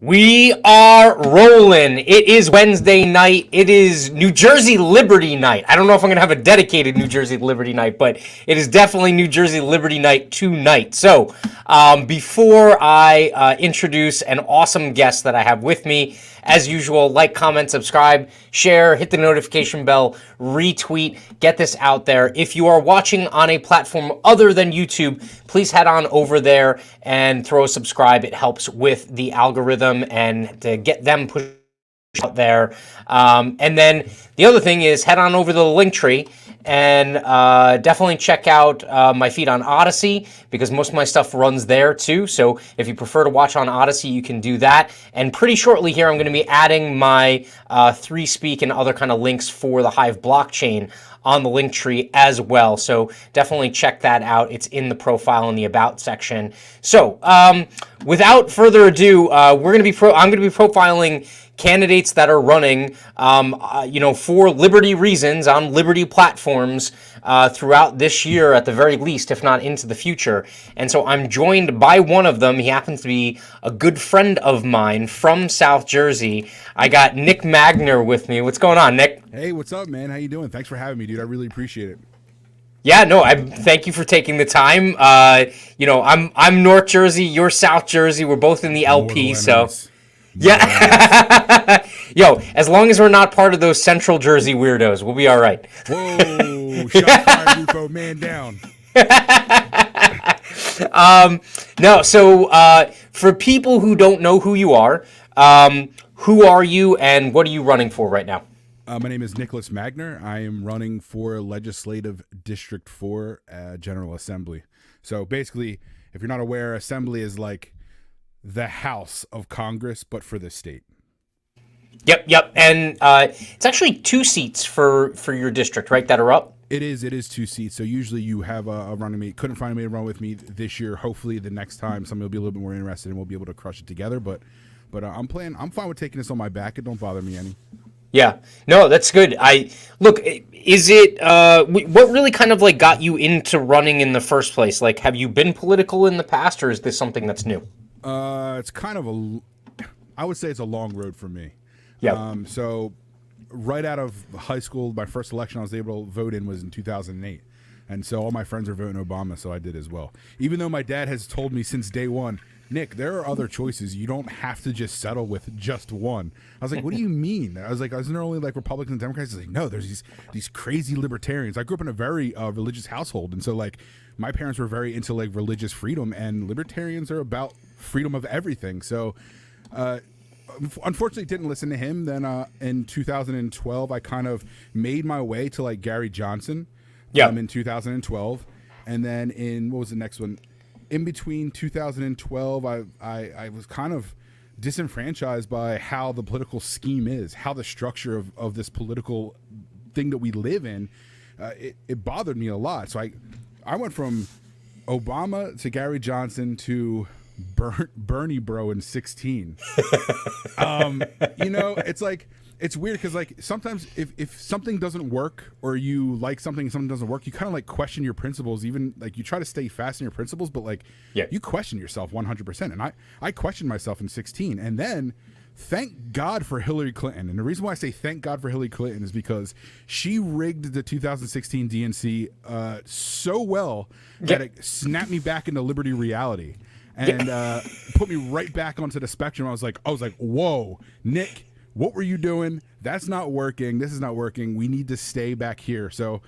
We are rolling. It is Wednesday night. It is New Jersey Liberty Night. I don't know if I'm going to have a dedicated New Jersey Liberty Night, but it is definitely New Jersey Liberty Night tonight. So before I introduce an awesome guest that I have with me, as usual, like, comment, subscribe, share, hit the notification bell, retweet, get this out there. If you are watching on a platform other than YouTube, please head on over there and throw a subscribe. It helps with the algorithm and to get them pushed out there. And then the other thing is head on over to the Linktree and definitely check out my feed on Odyssey, because most of my stuff runs there too. So if you prefer to watch on Odyssey, you can do that. And pretty shortly here, I'm going to be adding my 3Speak and other kind of links for the Hive blockchain on the Linktree as well. So definitely check that out. It's in the profile in the About section. So without further ado, I'm going to be profiling candidates that are running, for Liberty reasons on Liberty platforms throughout this year, at the very least, if not into the future. And so I'm joined by one of them. He happens to be a good friend of mine from South Jersey. I got Nick Magner with me. What's going on, Nick? Hey, what's up, man? How you doing? Thanks for having me, dude. I really appreciate it. Yeah, no, I thank you for taking the time. I'm North Jersey, you're South Jersey. We're both in the LP, so. Yeah. Yo, as long as we're not part of those Central Jersey weirdos, we'll be all right. Whoa, shot fired, Rufo, man down. For people who don't know who you are you and what are you running for right now? My name is Nicholas Magner. I am running for Legislative District 4 General Assembly. So basically, if you're not aware, Assembly is like the House of Congress, but for the state. Yep. And it's actually 2 seats for your district, right, that are up? It is 2 seats. So usually you have a running mate. Couldn't find a mate to run with me this year. Hopefully the next time somebody will be a little bit more interested and we'll be able to crush it together. But I'm fine with taking this on my back. It don't bother me any. Yeah, no, that's good. Is it, what really kind of like got you into running in the first place? Like, have you been political in the past, or is this something that's new? It's kind of I would say it's a long road for me. Yeah. So right out of high school, my first election I was able to vote in was in 2008. And so all my friends are voting Obama, so I did as well. Even though my dad has told me since day one, Nick, there are other choices. You don't have to just settle with just one. I was like, what do you mean? I was like, isn't there only like Republicans and Democrats? He's like, no, there's these crazy libertarians. I grew up in a very religious household. And so like my parents were very into like religious freedom, and libertarians are about freedom of everything. So unfortunately didn't listen to him. Then in 2012, I kind of made my way to like Gary Johnson in 2012. And then what was the next one? in between 2012, I was kind of disenfranchised by how the political scheme is, how the structure of this political thing that we live in. It bothered me a lot. So I went from Obama to Gary Johnson to Bernie bro in 16. It's like, it's weird because like sometimes if something doesn't work or you like something and something doesn't work, you kind of like question your principles. Even like you try to stay fast in your principles, but like you question yourself 100%. And I questioned myself in 16, and then thank God for Hillary Clinton. And the reason why I say thank God for Hillary Clinton is because she rigged the 2016 DNC so well that it snapped me back into liberty reality and put me right back onto the spectrum. I was like, whoa, Nick, what were you doing? That's not working. This is not working. We need to stay back here. So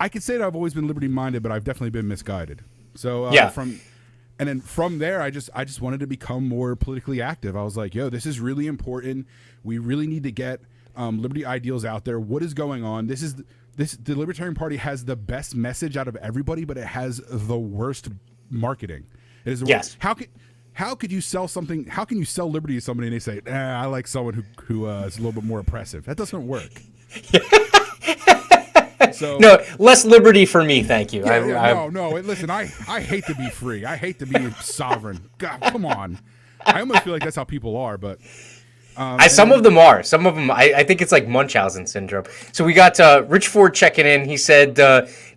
I could say that I've always been liberty minded, but I've definitely been misguided. So from there, I just wanted to become more politically active. I was like, yo, this is really important. We really need to get liberty ideals out there. What is going on? The Libertarian Party has the best message out of everybody, but it has the worst marketing. It is the worst. How could you sell something? How can you sell liberty to somebody and they say, I like someone who is a little bit more oppressive? That doesn't work. So no, less liberty for me, thank you. No. Listen, I hate to be free. I hate to be sovereign. God, come on. I almost feel like that's how people are, but some of them are. Some of them, I think it's like Munchausen syndrome. So we got Rich Ford checking in. He said,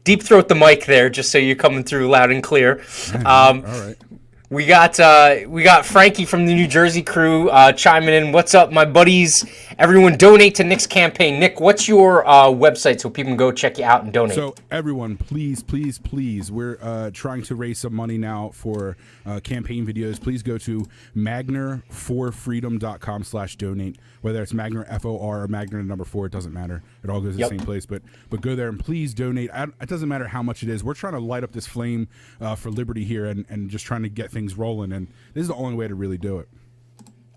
deep throat the mic there, just so you're coming through loud and clear. All right. We got Frankie from the New Jersey crew chiming in. What's up, my buddies? Everyone, donate to Nick's campaign. Nick, what's your website so people can go check you out and donate? So everyone, please, we're trying to raise some money now for campaign videos. Please go to magnerforfreedom.com/donate. Whether it's Magner FOR or Magner number 4, it doesn't matter. It all goes to the same place. But go there and please donate. It doesn't matter how much it is. We're trying to light up this flame for liberty here and just trying to get things rolling. And this is the only way to really do it.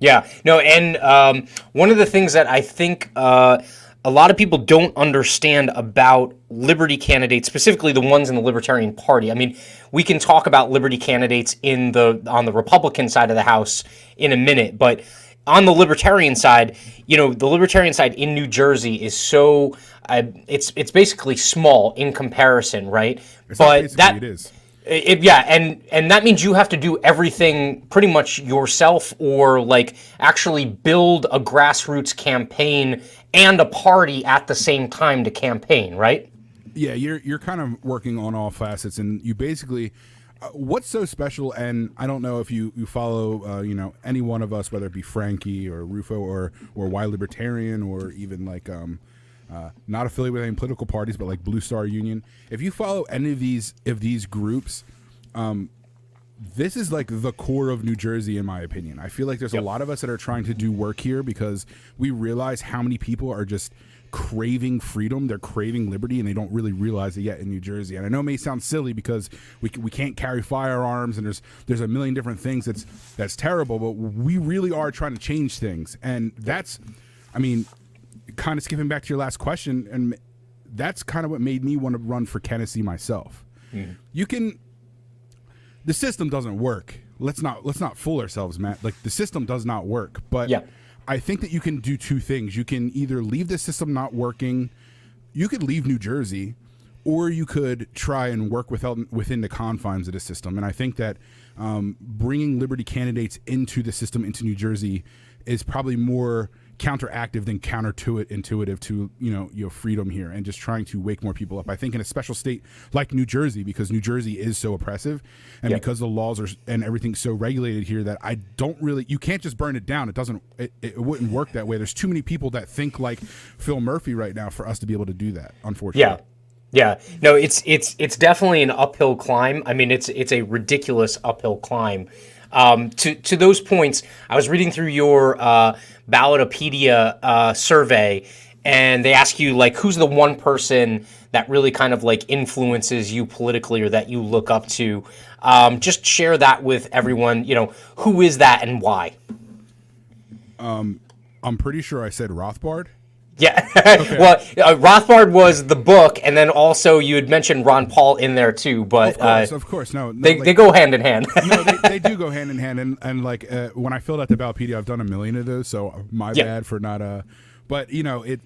Yeah, no, and one of the things that I think a lot of people don't understand about liberty candidates, specifically the ones in the Libertarian Party. I mean, we can talk about liberty candidates on the Republican side of the House in a minute, but on the Libertarian side, the Libertarian side in New Jersey is so it's basically small in comparison, right? But it is. And that means you have to do everything pretty much yourself, or like actually build a grassroots campaign and a party at the same time to campaign, right? Yeah, you're kind of working on all facets, and you basically what's so special. And I don't know if you follow any one of us, whether it be Frankie or Rufo or Y Libertarian, or even like not affiliated with any political parties, but like Blue Star Union. If you follow any of these groups, this is like the core of New Jersey, in my opinion. I feel like there's a lot of us that are trying to do work here because we realize how many people are just craving freedom. They're craving liberty, and they don't really realize it yet in New Jersey. And I know it may sound silly because we can't carry firearms, and there's a million different things that's terrible, but we really are trying to change things. And that's, I mean, kind of skipping back to your last question, and that's kind of what made me want to run for candidacy myself. The system doesn't work. Let's not fool ourselves, Matt. Like, the system does not work. But I think that you can do two things. You can either leave the system not working, you could leave New Jersey, or you could try and work within the confines of the system. And I think that bringing liberty candidates into the system, into New Jersey, is probably more counteractive than intuitive to your freedom here, and just trying to wake more people up. I think in a special state like New Jersey, because New Jersey is so oppressive, and because the laws are and everything's so regulated here, that you can't just burn it down. It wouldn't work that way. There's too many people that think like Phil Murphy right now for us to be able to do that, unfortunately. Yeah, no, it's definitely an uphill climb. I mean, it's a ridiculous uphill climb. To those points, I was reading through your Ballotopedia survey, and they ask you, like, who's the one person that really kind of like influences you politically, or that you look up to. Just share that with everyone. Who is that and why? I'm pretty sure I said Rothbard. Yeah. Well, Rothbard was the book, and then also you had mentioned Ron Paul in there too. But of course, no, they go hand in hand. No, they do go hand in hand, and like when I filled out the Ballotpedia, I've done a million of those, so my bad for not. But you know it.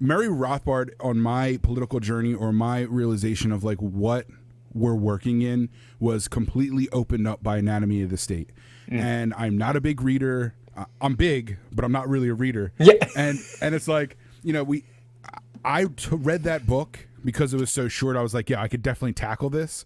Murray Rothbard on my political journey or my realization of like what we're working in was completely opened up by Anatomy of the State, and I'm not a big reader. I'm big, but I'm not really a reader. Yeah. And it's like, you know, I read that book because it was so short. I was like, yeah, I could definitely tackle this.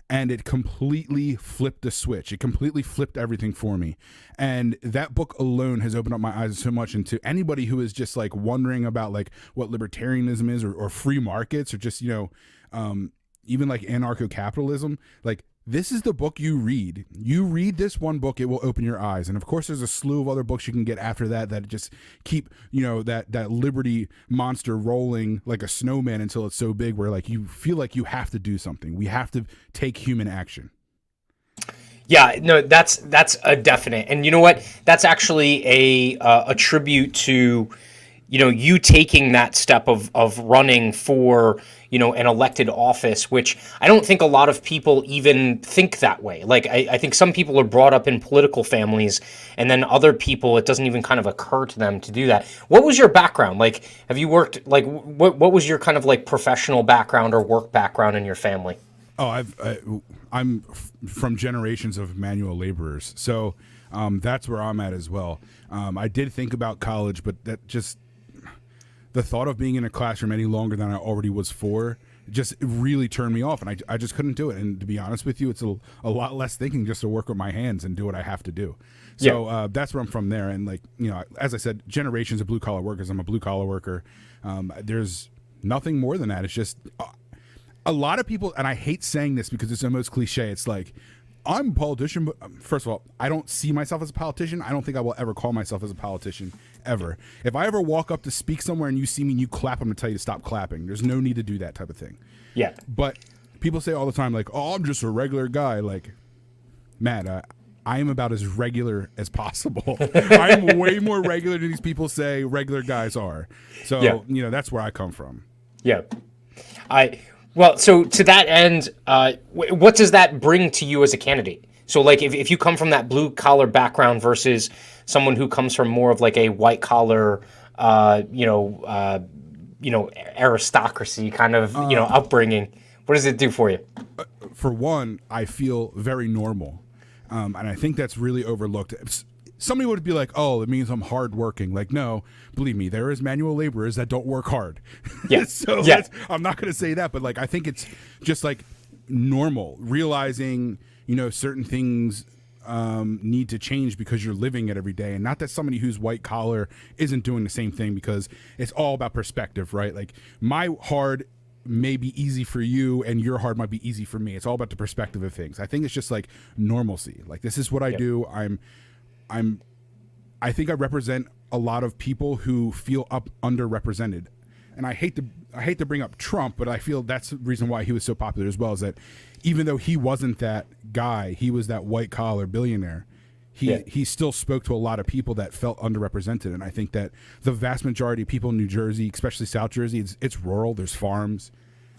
And it completely flipped the switch. It completely flipped everything for me. And that book alone has opened up my eyes so much into anybody who is just like wondering about like what libertarianism is or free markets or just, you know, even like anarcho-capitalism. Like, this is the book you read. You read this one book, it will open your eyes. And of course, there's a slew of other books you can get after that just keep, you know, that liberty monster rolling like a snowman until it's so big where like you feel like you have to do something. We have to take human action. Yeah, no, that's a definite. And you know what? That's actually a tribute to, you know, you taking that step of running for, you know, an elected office, which I don't think a lot of people even think that way. Like, I think some people are brought up in political families, and then other people, it doesn't even kind of occur to them to do that. What was your background? Like, have you worked, like, what was your kind of like professional background or work background in your family? Oh, I'm from generations of manual laborers. So that's where I'm at as well. I did think about college, but that just... the thought of being in a classroom any longer than I already was for just really turned me off, and I just couldn't do it. And to be honest with you, it's a lot less thinking just to work with my hands and do what I have to do. So that's where I'm from there. And like, you know, as I said, generations of blue collar workers. I'm a blue collar worker. There's nothing more than that. It's just a lot of people, and I hate saying this because it's almost cliche. It's like, I'm a politician, but first of all, I don't see myself as a politician. I don't think I will ever call myself as a politician, ever. If I ever walk up to speak somewhere and you see me and you clap, I'm going to tell you to stop clapping. There's no need to do that type of thing. Yeah. But people say all the time, like, oh, I'm just a regular guy. Like, man, I am about as regular as possible. I'm way more regular than these people say regular guys are. So, you know, that's where I come from. Yeah. Well, so to that end, what does that bring to you as a candidate? So, like, if you come from that blue collar background versus someone who comes from more of like a white collar, aristocracy kind of, upbringing, what does it do for you? For one, I feel very normal, and I think that's really overlooked. Somebody would be like, oh, it means I'm hardworking. Like, no, believe me, there is manual laborers that don't work hard. Yeah. So I'm not going to say that, but like, I think it's just like normal, realizing, you know, certain things need to change because you're living it every day. And not that somebody who's white collar isn't doing the same thing, because it's all about perspective, right? Like, my hard may be easy for you and your hard might be easy for me. It's all about the perspective of things. I think it's just like normalcy. Like, this is what I do. I think I represent a lot of people who feel underrepresented. And I hate to bring up Trump, but I feel that's the reason why he was so popular as well, is that even though he wasn't that guy, he was that white collar billionaire. He still spoke to a lot of people that felt underrepresented. And I think that the vast majority of people in New Jersey, especially South Jersey, it's rural, there's farms.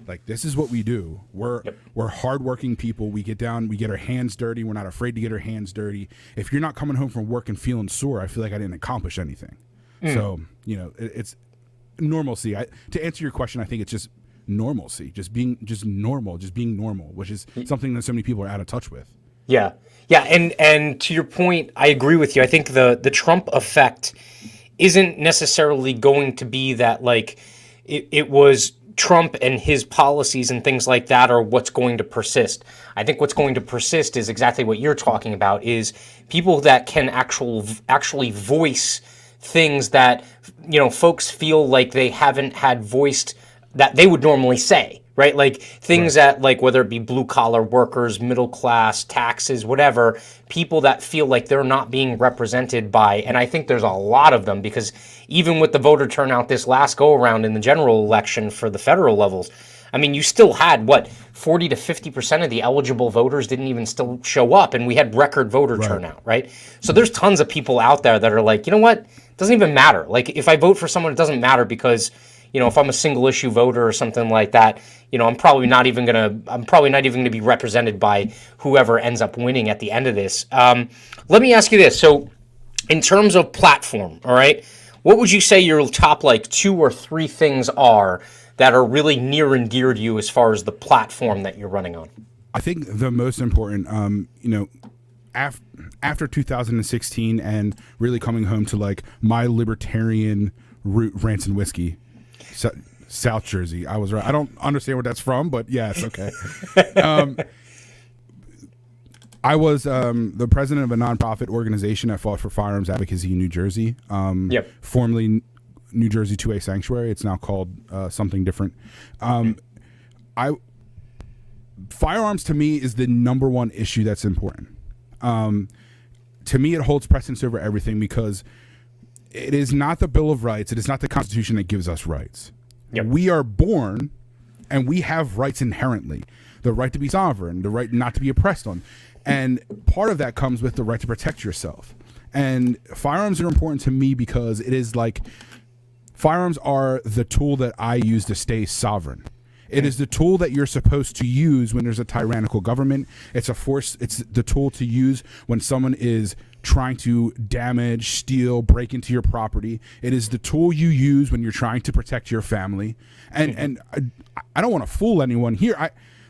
Like, this is what we do. We're hardworking people. We get down, we get our hands dirty. We're not afraid to get our hands dirty. If you're not coming home from work and feeling sore, I feel like I didn't accomplish anything. So, you know, it's normalcy. To answer your question, I think it's just normalcy, just being normal, which is something that so many people are out of touch with. Yeah. Yeah. And to your point, I agree with you. I think the Trump effect isn't necessarily going to be that, like, it was Trump and his policies and things like that are what's going to persist. I think what's going to persist is exactly what you're talking about, is people that can actually voice things that, you know, folks feel like they haven't had voiced that they would normally say, right? Like, things that, like, whether it be blue collar workers, middle class, taxes, whatever, people that feel like they're not being represented by, and I think there's a lot of them, because even with the voter turnout this last go around in the general election for the federal levels, I mean, you still had, what, 40 to 50% of the eligible voters didn't even still show up, and we had record voter turnout, right? So there's tons of people out there that are like, you know what, it doesn't even matter. Like, if I vote for someone, it doesn't matter because, you know, if I'm a single issue voter or something like that, you know, I'm probably not even gonna be represented by whoever ends up winning at the end of this. Let me ask you this. So in terms of platform, all right, what would you say your top like 2 or 3 things are that are really near and dear to you as far as the platform that you're running on? I think the most important, you know, after 2016 and really coming home to like my libertarian root, rants and whiskey, South Jersey. I was right. I don't understand where that's from, but yeah, it's okay. I was the president of a nonprofit organization that fought for firearms advocacy in New Jersey. Formerly New Jersey 2A Sanctuary. It's now called something different. Firearms to me is the number one issue that's important. To me, it holds precedence over everything because it is not the Bill of Rights. It is not the Constitution that gives us rights. We are born and we have rights inherently. The right to be sovereign, the right not to be oppressed on. And part of that comes with the right to protect yourself. And firearms are important to me because it is like firearms are the tool that I use to stay sovereign. It is the tool that you're supposed to use when there's a tyrannical government. It's a force. It's the tool to use when someone is trying to damage, steal, break into your property. It is the tool you use when you're trying to protect your family. And I don't want to fool anyone here.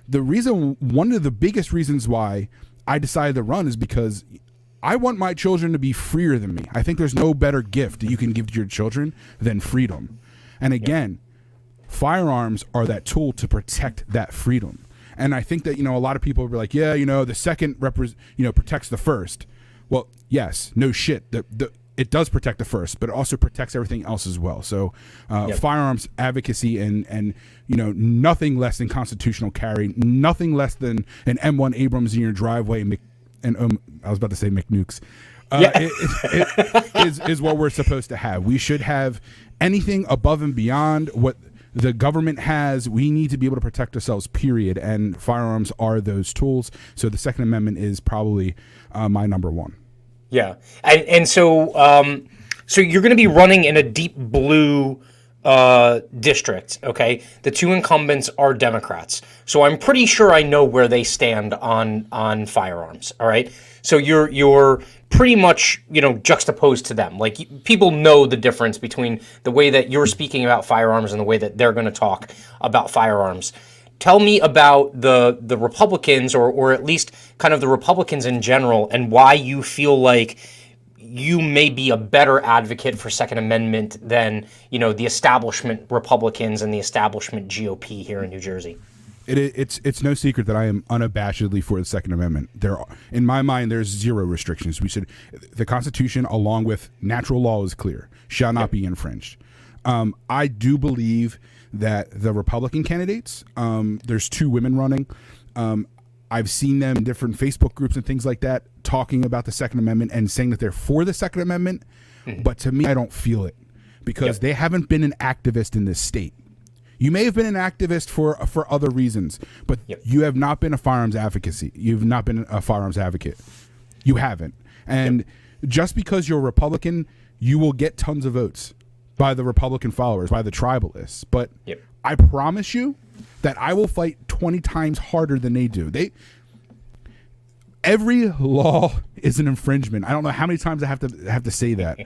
One of the biggest reasons why I decided to run is because I want my children to be freer than me. I think there's no better gift that you can give to your children than freedom. And again, firearms are that tool to protect that freedom. And I think that, you know, a lot of people will be like, yeah, you know, the second protects the first. Well, yes, no shit. It does protect the first, but it also protects everything else as well. So firearms advocacy and you know, nothing less than constitutional carry, nothing less than an M1 Abrams in your driveway. And I was about to say McNukes. Is what we're supposed to have. We should have anything above and beyond what the government has. We need to be able to protect ourselves, period. And firearms are those tools. So the Second Amendment is probably my number one. Yeah. And so you're going to be running in a deep blue district, okay? The 2 incumbents are Democrats. So I'm pretty sure I know where they stand on firearms, all right? So you're pretty much, you know, juxtaposed to them. Like, people know the difference between the way that you're speaking about firearms and the way that they're going to talk about firearms. Tell me about the Republicans, or at least kind of the Republicans in general, and why you feel like you may be a better advocate for Second Amendment than, you know, the establishment Republicans and the establishment GOP here in New Jersey. It's no secret that I am unabashedly for the Second Amendment. In my mind, there's zero restrictions. The Constitution, along with natural law, is clear, shall not be infringed. I do believe that the Republican candidates, there's 2 women running. I've seen them in different Facebook groups and things like that talking about the Second Amendment and saying that they're for the Second Amendment. But to me, I don't feel it because they haven't been an activist in this state. You may have been an activist for other reasons, but you have not been a firearms advocacy. You've not been a firearms advocate. You haven't. And just because you're a Republican, you will get tons of votes by the Republican followers, by the tribalists. But I promise you that I will fight 20 times harder than they do. Every law is an infringement. I don't know how many times I have to say that.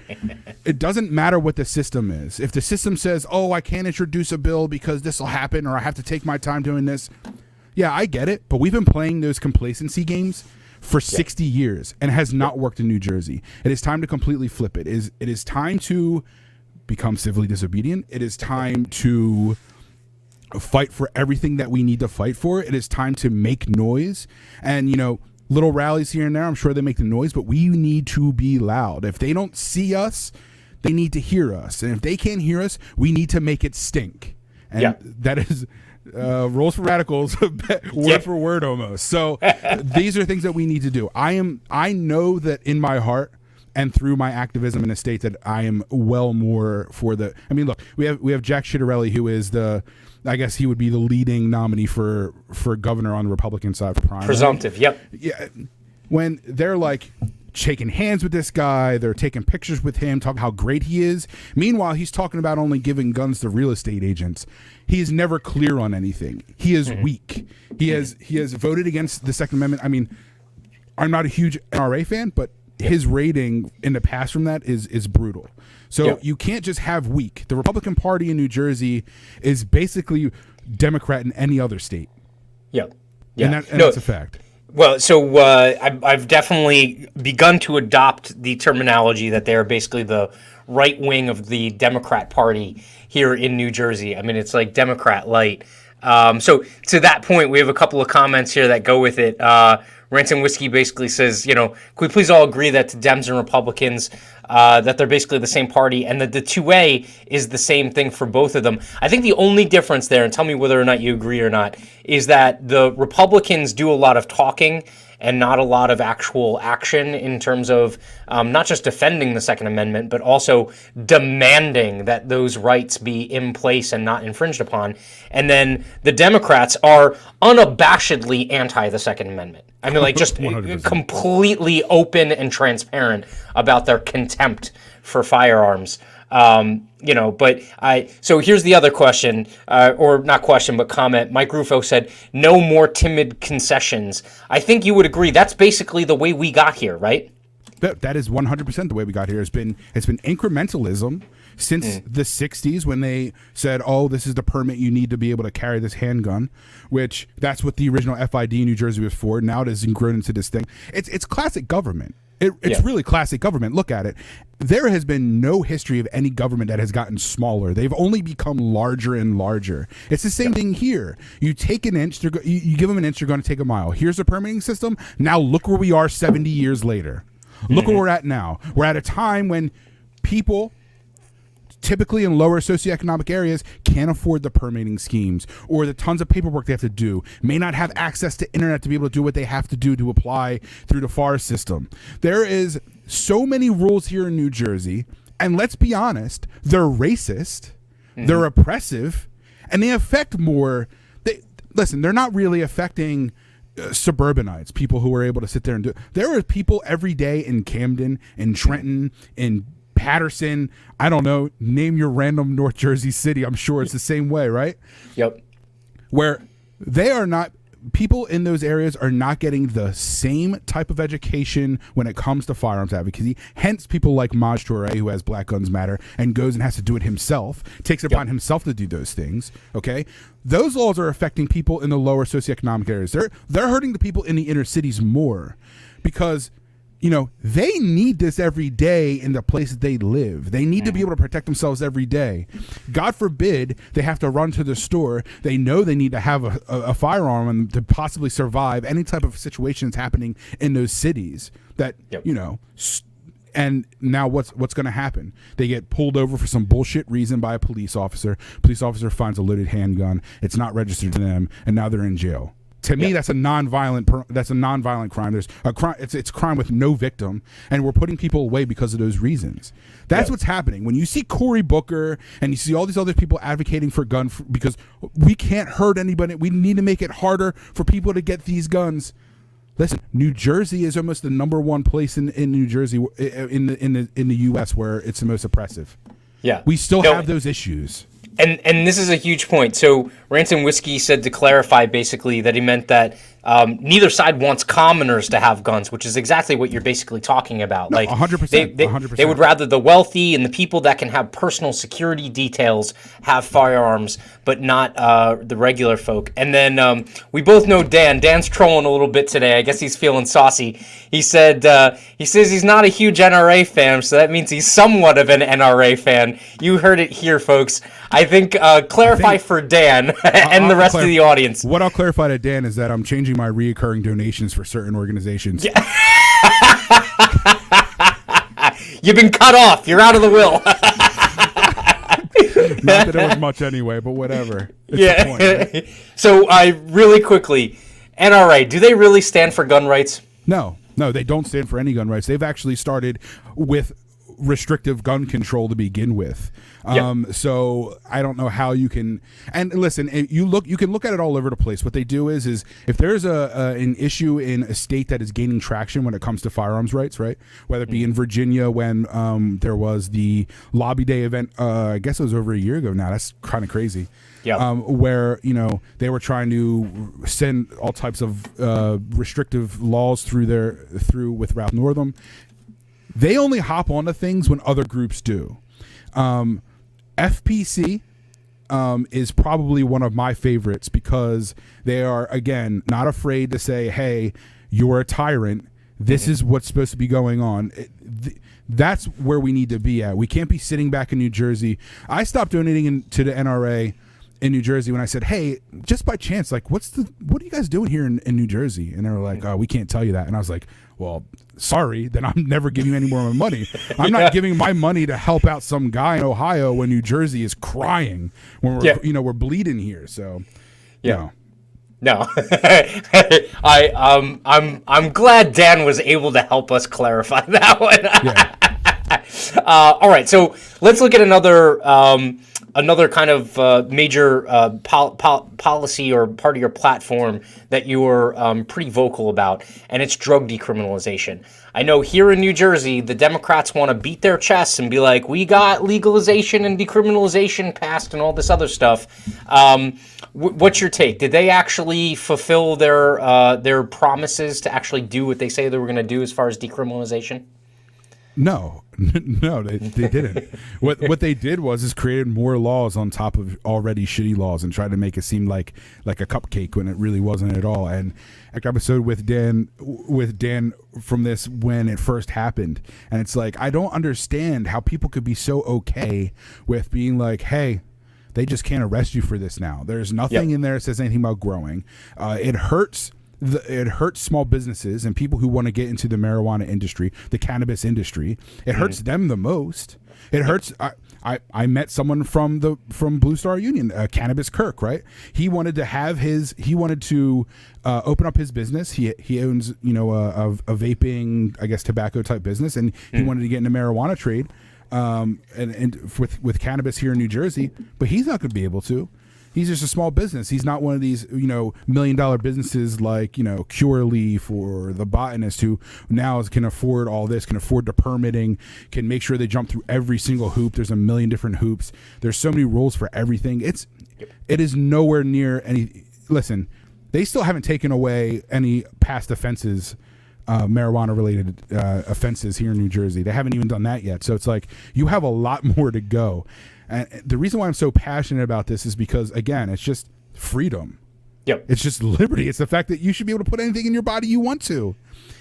It doesn't matter what the system is. If the system says, oh, I can't introduce a bill because this will happen, or I have to take my time doing this. Yeah, I get it. But we've been playing those complacency games for 60 years and it has not worked in New Jersey. It is time to completely flip it. It is time to become civilly disobedient. It is time to fight for everything that we need to fight for. It is time to make noise. And, you know, little rallies here and there, I'm sure they make the noise, but we need to be loud. If they don't see us, they need to hear us. And if they can't hear us, we need to make it stink. And that is Rules for Radicals, word for word almost. So these are things that we need to do. I know that in my heart, and through my activism in a state that I am well more for the. I mean, look, we have Jack Ciattarelli, who is I guess he would be the leading nominee for governor on the Republican side for primary. Presumptive, yep. Yeah, when they're like shaking hands with this guy, they're taking pictures with him, talking how great he is. Meanwhile, he's talking about only giving guns to real estate agents. He is never clear on anything. He is weak. He has voted against the Second Amendment. I mean, I'm not a huge NRA fan, but his rating in the past from that is brutal. So you can't just have weak. The Republican Party in New Jersey is basically Democrat in any other state. Yeah. And that's a fact. Well, so I've definitely begun to adopt the terminology that they're basically the right wing of the Democrat Party here in New Jersey. I mean, it's like Democrat light. So to that point, we have a couple of comments here that go with it. Ransom Whiskey basically says, can we please all agree that to Dems and Republicans, that they're basically the same party, and that the 2A is the same thing for both of them. I think the only difference there, and tell me whether or not you agree or not, is that the Republicans do a lot of talking and not a lot of actual action in terms of not just defending the Second Amendment, but also demanding that those rights be in place and not infringed upon. And then the Democrats are unabashedly anti the Second Amendment. I mean, like, just 100%. Completely open and transparent about their contempt for firearms. So here's the other question, or not question, but comment. Mike Rufo said, no more timid concessions. I think you would agree. That's basically the way we got here, right? That is 100% the way we got here. It's been incrementalism since the 60s when they said, oh, this is the permit you need to be able to carry this handgun, which that's what the original FID in New Jersey was for. Now it has grown into this thing. It's classic government. It's really classic government. Look at it. There has been no history of any government that has gotten smaller. They've only become larger and larger. It's the same thing here. You take an inch, you give them an inch, you're going to take a mile. Here's the permitting system. Now look where we are 70 years later. Look where we're at now. We're at a time when people, typically in lower socioeconomic areas, can't afford the permitting schemes or the tons of paperwork they have to do, may not have access to internet to be able to do what they have to do to apply through the FAR system. There is so many rules here in New Jersey, and let's be honest, they're racist, they're oppressive, and they affect more. They're not really affecting suburbanites, people who are able to sit there and do. There are people every day in Camden, in Trenton, in Patterson, I don't know, name your random North Jersey city. I'm sure it's the same way, right? Yep. Where they are not, people in those areas are not getting the same type of education when it comes to firearms advocacy. Hence, people like Maj Toure, who has Black Guns Matter and goes and has to do it himself, takes it upon himself to do those things. Okay, those laws are affecting people in the lower socioeconomic areas. They're hurting the people in the inner cities more because they need this every day in the place that they live. They need to be able to protect themselves every day. God forbid they have to run to the store. They know they need to have a firearm and to possibly survive any type of situation that's happening in those cities that, and now what's going to happen? They get pulled over for some bullshit reason by a police officer. Police officer finds a loaded handgun. It's not registered to them, and now they're in jail. To me, that's a nonviolent crime. There's a crime. It's crime with no victim, and we're putting people away because of those reasons. That's what's happening. When you see Cory Booker and you see all these other people advocating for because we can't hurt anybody. We need to make it harder for people to get these guns. Listen, New Jersey is almost the number one place in New Jersey in the U.S. where it's the most oppressive. Yeah, we still have those issues. And this is a huge point. So Ransom Whiskey said to clarify basically that he meant that neither side wants commoners to have guns, which is exactly what you're basically talking about. No, like 100%, 100%. They would rather the wealthy and the people that can have personal security details have firearms, but not the regular folk. And then we both know Dan. Dan's trolling a little bit today. I guess he's feeling saucy. He said he says he's not a huge NRA fan, so that means he's somewhat of an NRA fan. You heard it here, folks. I think clarify for Dan and the rest of the audience. What I'll clarify to Dan is that I'm changing my reoccurring donations for certain organizations. Yeah. You've been cut off. You're out of the will. Not that it was much anyway, but whatever. It's the point, right? So really quickly, NRA, do they really stand for gun rights? No. No, they don't stand for any gun rights. They've actually started with restrictive gun control to begin with. So I don't know how you can. And listen, you can look at it all over the place. What they do is if there's an issue in a state that is gaining traction when it comes to firearms rights, right? Whether it be in Virginia when there was the Lobby Day event, I guess it was over a year ago now. That's kind of crazy. Yeah. Where they were trying to send all types of restrictive laws through with Ralph Northam. They only hop onto things when other groups do. FPC is probably one of my favorites because they are, again, not afraid to say, hey, you're a tyrant. This is what's supposed to be going on. That's where we need to be at. We can't be sitting back in New Jersey. I stopped donating to the NRA in New Jersey when I said, hey, just by chance, like, what are you guys doing here in New Jersey? And they were like, oh, we can't tell you that. And I was like, well, sorry, then I'm never giving you any more of my money. I'm not giving my money to help out some guy in Ohio when New Jersey is crying when we're bleeding here. So, No, I'm glad Dan was able to help us clarify that one. All right, so let's look at another kind of major policy or part of your platform that you were pretty vocal about, and it's drug decriminalization. I know here in New Jersey, the Democrats want to beat their chests and be like, we got legalization and decriminalization passed and all this other stuff. What's your take? Did they actually fulfill their promises to actually do what they say they were going to do as far as decriminalization? No, they didn't. What they did was created more laws on top of already shitty laws and tried to make it seem like a cupcake when it really wasn't at all. And episode with Dan from this when it first happened, and it's like, I don't understand how people could be so okay with being like, hey, they just can't arrest you for this now. There's nothing in there that says anything about growing. It hurts small businesses and people who want to get into the marijuana industry, the cannabis industry. It hurts them the most. It hurts. I met someone from Blue Star Union, Cannabis Kirk, right? He wanted to open up his business. He owns, a vaping, I guess, tobacco type business, and he wanted to get into marijuana trade, and with cannabis here in New Jersey, but he's not going to be able to. He's just a small business. He's not one of these, $1 million businesses like, Cure Leaf or The Botanist, who now can afford all this, can afford the permitting, can make sure they jump through every single hoop. There's a million different hoops. There's so many rules for everything. It is nowhere near any. Listen, they still haven't taken away any past offenses, marijuana related offenses here in New Jersey. They haven't even done that yet. So it's like, you have a lot more to go. And the reason why I'm so passionate about this is because, again, it's just freedom. It's just liberty. It's the fact that you should be able to put anything in your body you want to.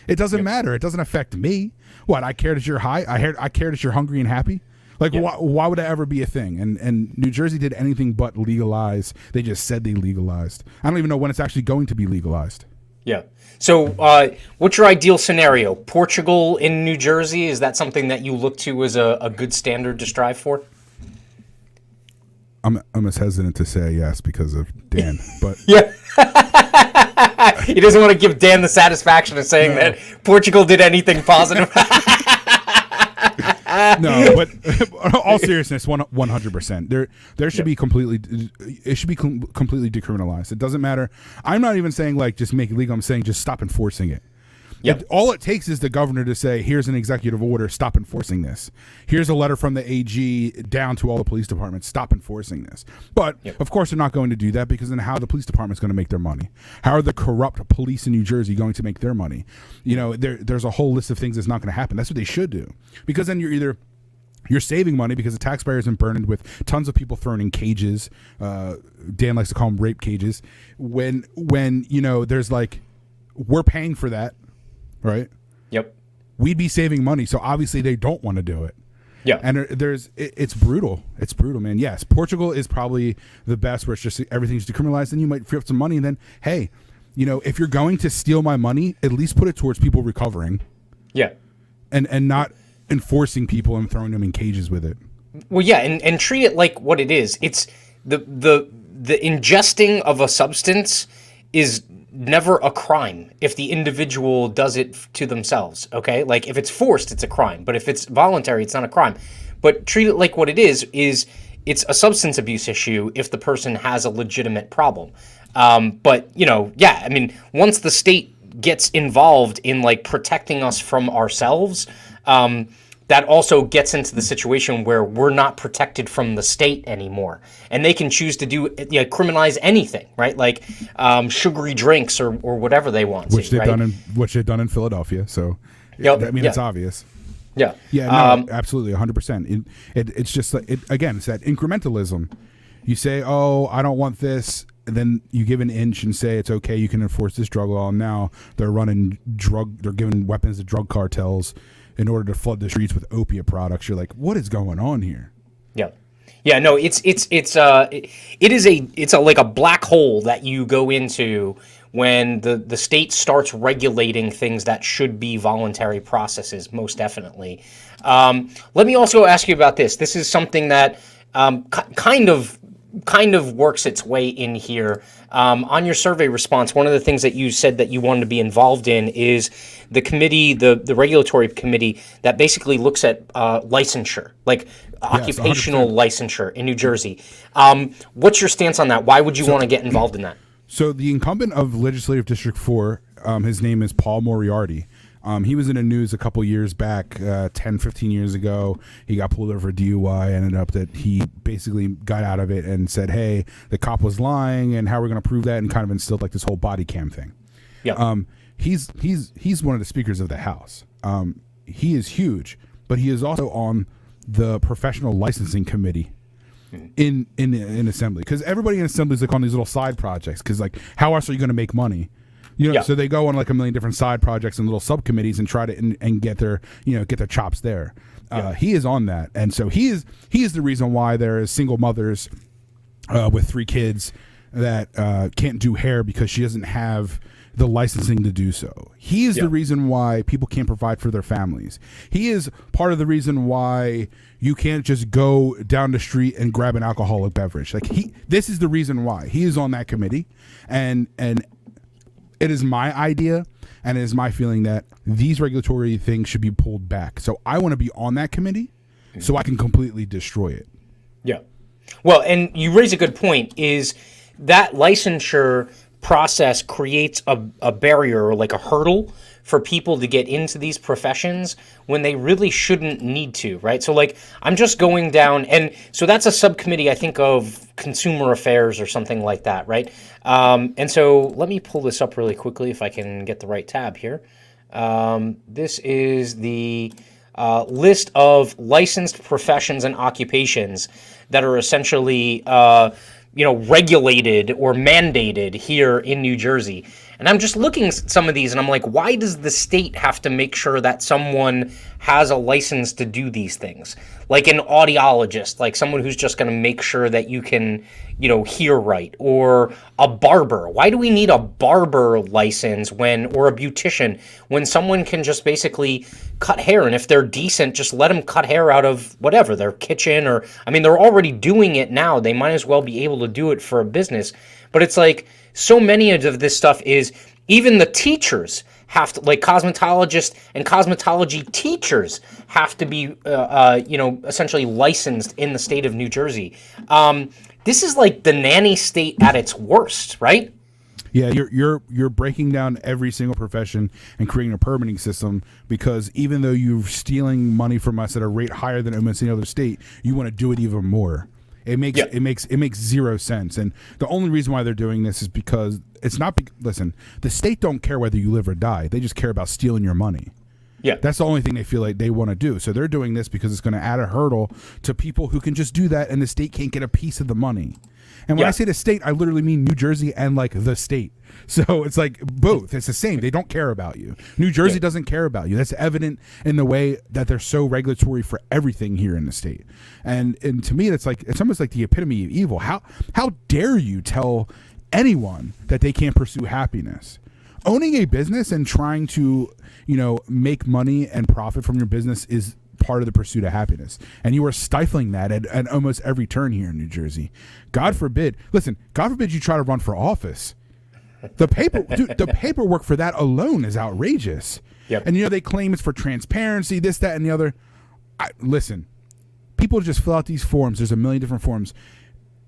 It doesn't matter. It doesn't affect me. What, I care that you're high? I care that you're hungry and happy? Like, why would that ever be a thing? And New Jersey did anything but legalize. They just said they legalized. I don't even know when it's actually going to be legalized. Yeah. So what's your ideal scenario? Portugal in New Jersey? Is that something that you look to as a good standard to strive for? I'm as hesitant to say yes because of Dan, but he doesn't want to give Dan the satisfaction of saying that Portugal did anything positive. No, but all seriousness, 100%. There should be completely. It should be completely decriminalized. It doesn't matter. I'm not even saying like just make it legal. I'm saying just stop enforcing it. All it takes is the governor to say, here's an executive order, stop enforcing this. Here's a letter from the AG down to all the police departments, stop enforcing this. But, of course, they're not going to do that, because then how are the police department's going to make their money? How are the corrupt police in New Jersey going to make their money? There's a whole list of things that's not going to happen. That's what they should do. Because then you're saving money because the taxpayer isn't burdened with tons of people thrown in cages. Dan likes to call them rape cages. When there's like, we're paying for that. Right. We'd be saving money, so obviously they don't want to do it. And it's brutal. It's brutal, man. Yes, Portugal is probably the best, where it's just everything's decriminalized. Then you might free up some money, and then hey, if you're going to steal my money, at least put it towards people recovering. And not enforcing people and throwing them in cages with it. Well, and treat it like what it is. It's the ingesting of a substance is never a crime if the individual does it to themselves, okay? Like, if it's forced, it's a crime. But if it's voluntary, it's not a crime. But treat it like what it is it's a substance abuse issue if the person has a legitimate problem. But, yeah, I mean, once the state gets involved in, like, protecting us from ourselves, that also gets into the situation where we're not protected from the state anymore, and they can choose to criminalize anything, right? Like sugary drinks or whatever they want, which they've right? done in Philadelphia. So, yep. It's obvious. Yeah, yeah, no, absolutely, 100%. It's just like it's that incrementalism. You say, "Oh, I don't want this." And then you give an inch and say it's okay. You can enforce this drug law. And now they're giving weapons to drug cartels in order to flood the streets with opiate products. You're like, what is going on here? Yeah. Yeah, no, it's like a black hole that you go into when the state starts regulating things that should be voluntary processes, most definitely. Let me also ask you about this. This is something that kind of works its way in here. On your survey response, one of the things that you said that you wanted to be involved in is the committee, the regulatory committee that basically looks at licensure, like occupational 100%. licensure in New Jersey. What's your stance on that? Why would you want to get involved in that? So the incumbent of Legislative District 4, his name is Paul Moriarty. He was in the news a couple years back, 10, 15 years ago. He got pulled over for DUI. Ended up that he basically got out of it and said, hey, the cop was lying, and how we're going to prove that, and kind of instilled like this whole body cam thing. Yeah. He's one of the speakers of the House. He is huge, but he is also on the professional licensing committee in Assembly, because everybody in Assembly is like on these little side projects, because like how else are you going to make money? So they go on like a million different side projects and little subcommittees and try to and get their chops there. He is on that, and so he is the reason why there is single mothers with 3 kids that can't do hair because she doesn't have the licensing to do so. He is the reason why people can't provide for their families. He is part of the reason why you can't just go down the street and grab an alcoholic beverage. Like this is the reason why he is on that committee, and it is my idea, and it is my feeling that these regulatory things should be pulled back. So I want to be on that committee so I can completely destroy it. Yeah. Well, and you raise a good point, is that licensure process creates a barrier, or like a hurdle for people to get into these professions when they really shouldn't need to, right? So like I'm just going down, and so that's a subcommittee, I think, of consumer affairs or something like that, right? And so let me pull this up really quickly if I can get the right tab here. This is the list of licensed professions and occupations that are essentially regulated or mandated here in New Jersey. And I'm just looking at some of these and I'm like, why does the state have to make sure that someone has a license to do these things? Like an audiologist, like someone who's just going to make sure that you can, hear right, or a barber. Why do we need a barber license or a beautician when someone can just basically cut hair? And if they're decent, just let them cut hair out of whatever, their kitchen, they're already doing it now. They might as well be able to do it for a business. But it's like, so many of this stuff is, even the teachers have to, like cosmetologists and cosmetology teachers have to be, essentially licensed in the state of New Jersey. This is like the nanny state at its worst, right? Yeah, you're breaking down every single profession and creating a permitting system, because even though you're stealing money from us at a rate higher than almost any other state, you want to do it even more. It makes zero sense, and the only reason why they're doing this is because it's not. Listen, the state don't care whether you live or die; they just care about stealing your money. Yeah, that's the only thing they feel like they want to do. So they're doing this because it's going to add a hurdle to people who can just do that, and the state can't get a piece of the money. And when I say the state, I literally mean New Jersey and like the state. So it's like both. It's the same. They don't care about you. New Jersey doesn't care about you. That's evident in the way that they're so regulatory for everything here in the state. And to me, it's almost like the epitome of evil. How dare you tell anyone that they can't pursue happiness? Owning a business and trying to, make money and profit from your business is part of the pursuit of happiness, and you are stifling that at almost every turn here in New Jersey. God forbid you try to run for office. The paperwork for that alone is outrageous. Yep. And they claim it's for transparency, this, that, and the other. Listen, people just fill out these forms. There's a million different forms.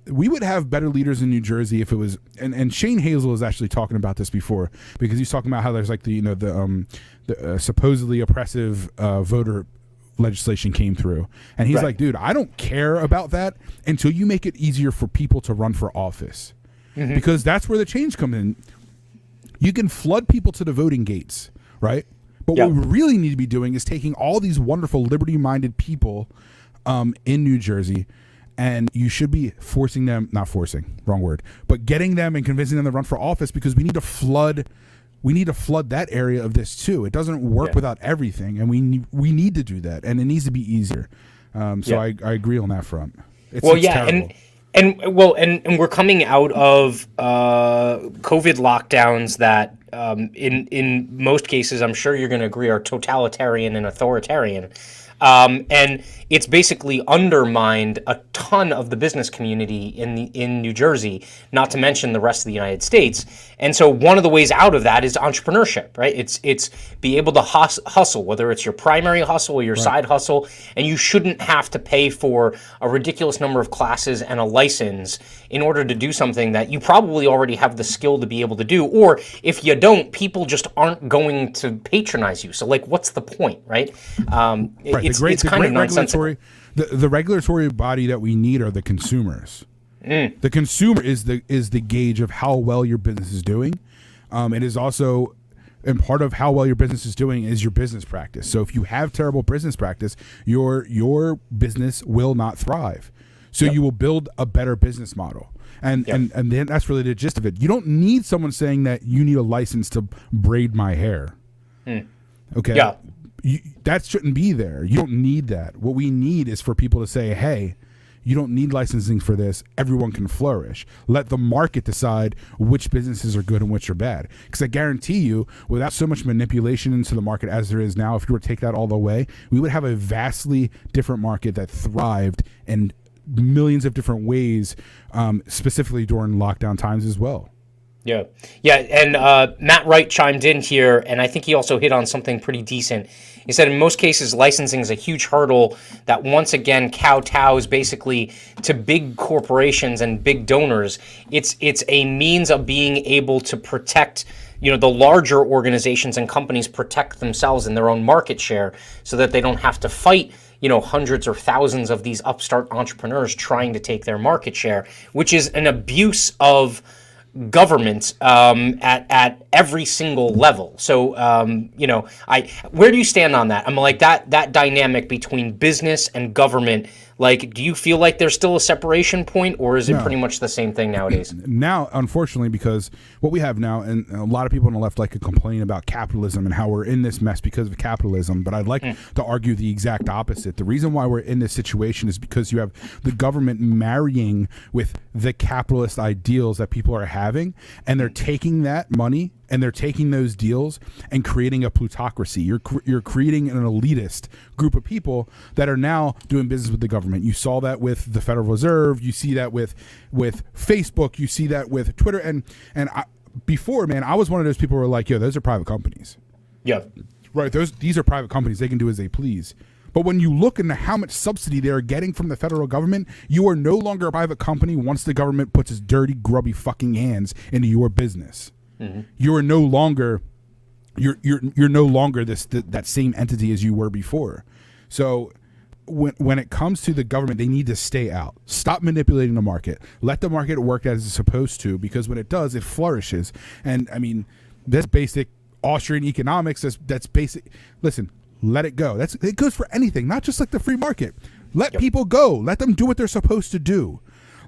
We would have better leaders in New Jersey if it was, and Shane Hazel was actually talking about this before, because he's talking about how there's like the supposedly oppressive voter legislation came through, and he's like, dude, I don't care about that until you make it easier for people to run for office, because that's where the change comes in. You can flood people to the voting gates, right? But what we really need to be doing is taking all these wonderful liberty-minded people in New Jersey, and you should be forcing them, not forcing, wrong word, but getting them and convincing them to run for office, because we need to flood that area of this too. It doesn't work without everything, and we need to do that, and it needs to be easier. So I agree on that front. It's terrible. And we're coming out of COVID lockdowns that in most cases, I'm sure you're going to agree, are totalitarian and authoritarian. And it's basically undermined a ton of the business community in New Jersey, not to mention the rest of the United States. And so one of the ways out of that is entrepreneurship, right? It's be able to hustle, whether it's your primary hustle or your side hustle, and you shouldn't have to pay for a ridiculous number of classes and a license in order to do something that you probably already have the skill to be able to do. Or if you don't, people just aren't going to patronize you. So like, what's the point, right? It's kind of nonsensical. The regulatory body that we need are the consumers. The consumer is the gauge of how well your business is doing. It is also, and part of how well your business is doing is your business practice. So if you have terrible business practice, your business will not thrive. So you will build a better business model. And then that's really the gist of it. You don't need someone saying that you need a license to braid my hair. Okay. Yeah. That shouldn't be there. You don't need that. What we need is for people to say, hey, you don't need licensing for this. Everyone can flourish. Let the market decide which businesses are good and which are bad. Because I guarantee you, without so much manipulation into the market as there is now, if you were to take that all the way, we would have a vastly different market that thrived in millions of different ways, specifically during lockdown times as well. Yeah. And Matt Wright chimed in here, and I think he also hit on something pretty decent. He said, in most cases, licensing is a huge hurdle that once again kowtows basically to big corporations and big donors. It's a means of being able to protect, the larger organizations and companies protect themselves and their own market share so that they don't have to fight hundreds or thousands of these upstart entrepreneurs trying to take their market share, which is an abuse of government at every single level. So, where do you stand on that? I'm like that dynamic between business and government. Like, do you feel like there's still a separation point, or is it pretty much the same thing nowadays? Now, unfortunately, because what we have now, and a lot of people on the left like to complain about capitalism and how we're in this mess because of capitalism, but I'd like to argue the exact opposite. The reason why we're in this situation is because you have the government marrying with the capitalist ideals that people are having, and they're taking that money and they're taking those deals and creating a plutocracy. You're creating an elitist group of people that are now doing business with the government. You saw that with the Federal Reserve. You see that with Facebook. You see that with Twitter. And before, man, I was one of those people who were like, yo, those are private companies. Yeah. Right. These are private companies. They can do as they please. But when you look into how much subsidy they are getting from the federal government, you are no longer a private company once the government puts its dirty, grubby fucking hands into your business. You are no longer you're no longer that same entity as you were before. So when it comes to the government, they need to stay out. Stop manipulating the market. Let the market work as it's supposed to, because when it does, it flourishes. And I mean, that's basic Austrian economics. That's basic. Listen, let it go. It goes for anything, not just like the free market. Let people go. Let them do what they're supposed to do.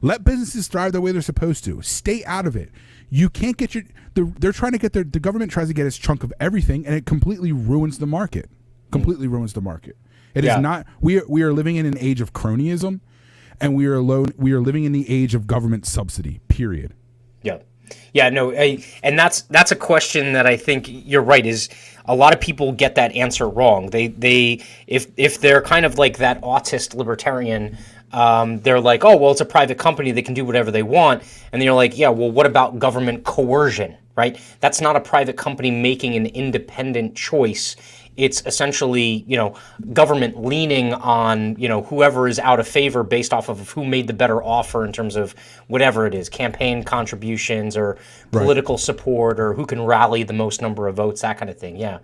Let businesses thrive the way they're supposed to. Stay out of it. You can't get they're trying to get the government tries to get its chunk of everything, and it completely ruins the market. Ruins the market. It is not, we are living in an age of cronyism, and we are living in the age of government subsidy, period. And that's a question that I think you're right, is a lot of people get that answer wrong. They if they're kind of like that autist libertarian, they're like, oh, well, it's a private company, they can do whatever they want. And then you're like, yeah, well, what about government coercion, right? That's not a private company making an independent choice. It's essentially, government leaning on, whoever is out of favor based off of who made the better offer in terms of whatever it is, campaign contributions or political support, or who can rally the most number of votes, that kind of thing. Yeah.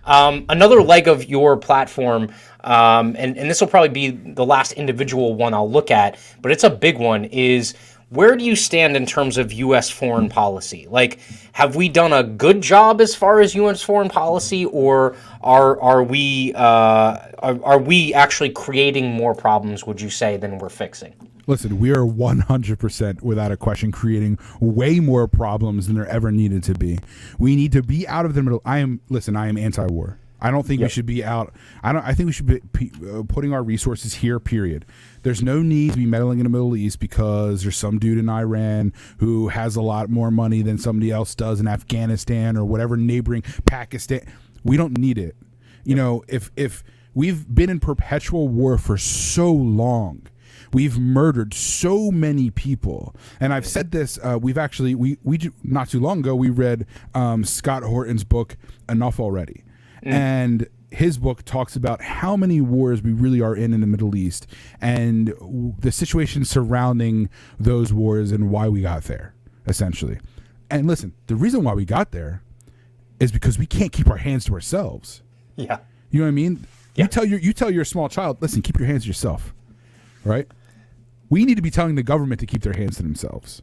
Another leg of your platform, and this will probably be the last individual one I'll look at, but it's a big one, is where do you stand in terms of U.S. foreign policy? Like, have we done a good job as far as U.S. foreign policy, or are we actually creating more problems, would you say, than we're fixing? Listen, we are 100% without a question creating way more problems than there ever needed to be. We need to be out of the middle. I am anti-war. I don't think we should be out. I think we should be putting our resources here, period. There's no need to be meddling in the Middle East because there's some dude in Iran who has a lot more money than somebody else does in Afghanistan or whatever neighboring Pakistan. We don't need it. If we've been in perpetual war for so long, we've murdered so many people. And I've said this, we not too long ago, we read Scott Horton's book, Enough Already. And his book talks about how many wars we really are in the Middle East and the situation surrounding those wars and why we got there, essentially. And listen, the reason why we got there is because we can't keep our hands to ourselves. Yeah. You know what I mean? Yeah. You tell your small child, listen, keep your hands to yourself, right? We need to be telling the government to keep their hands to themselves.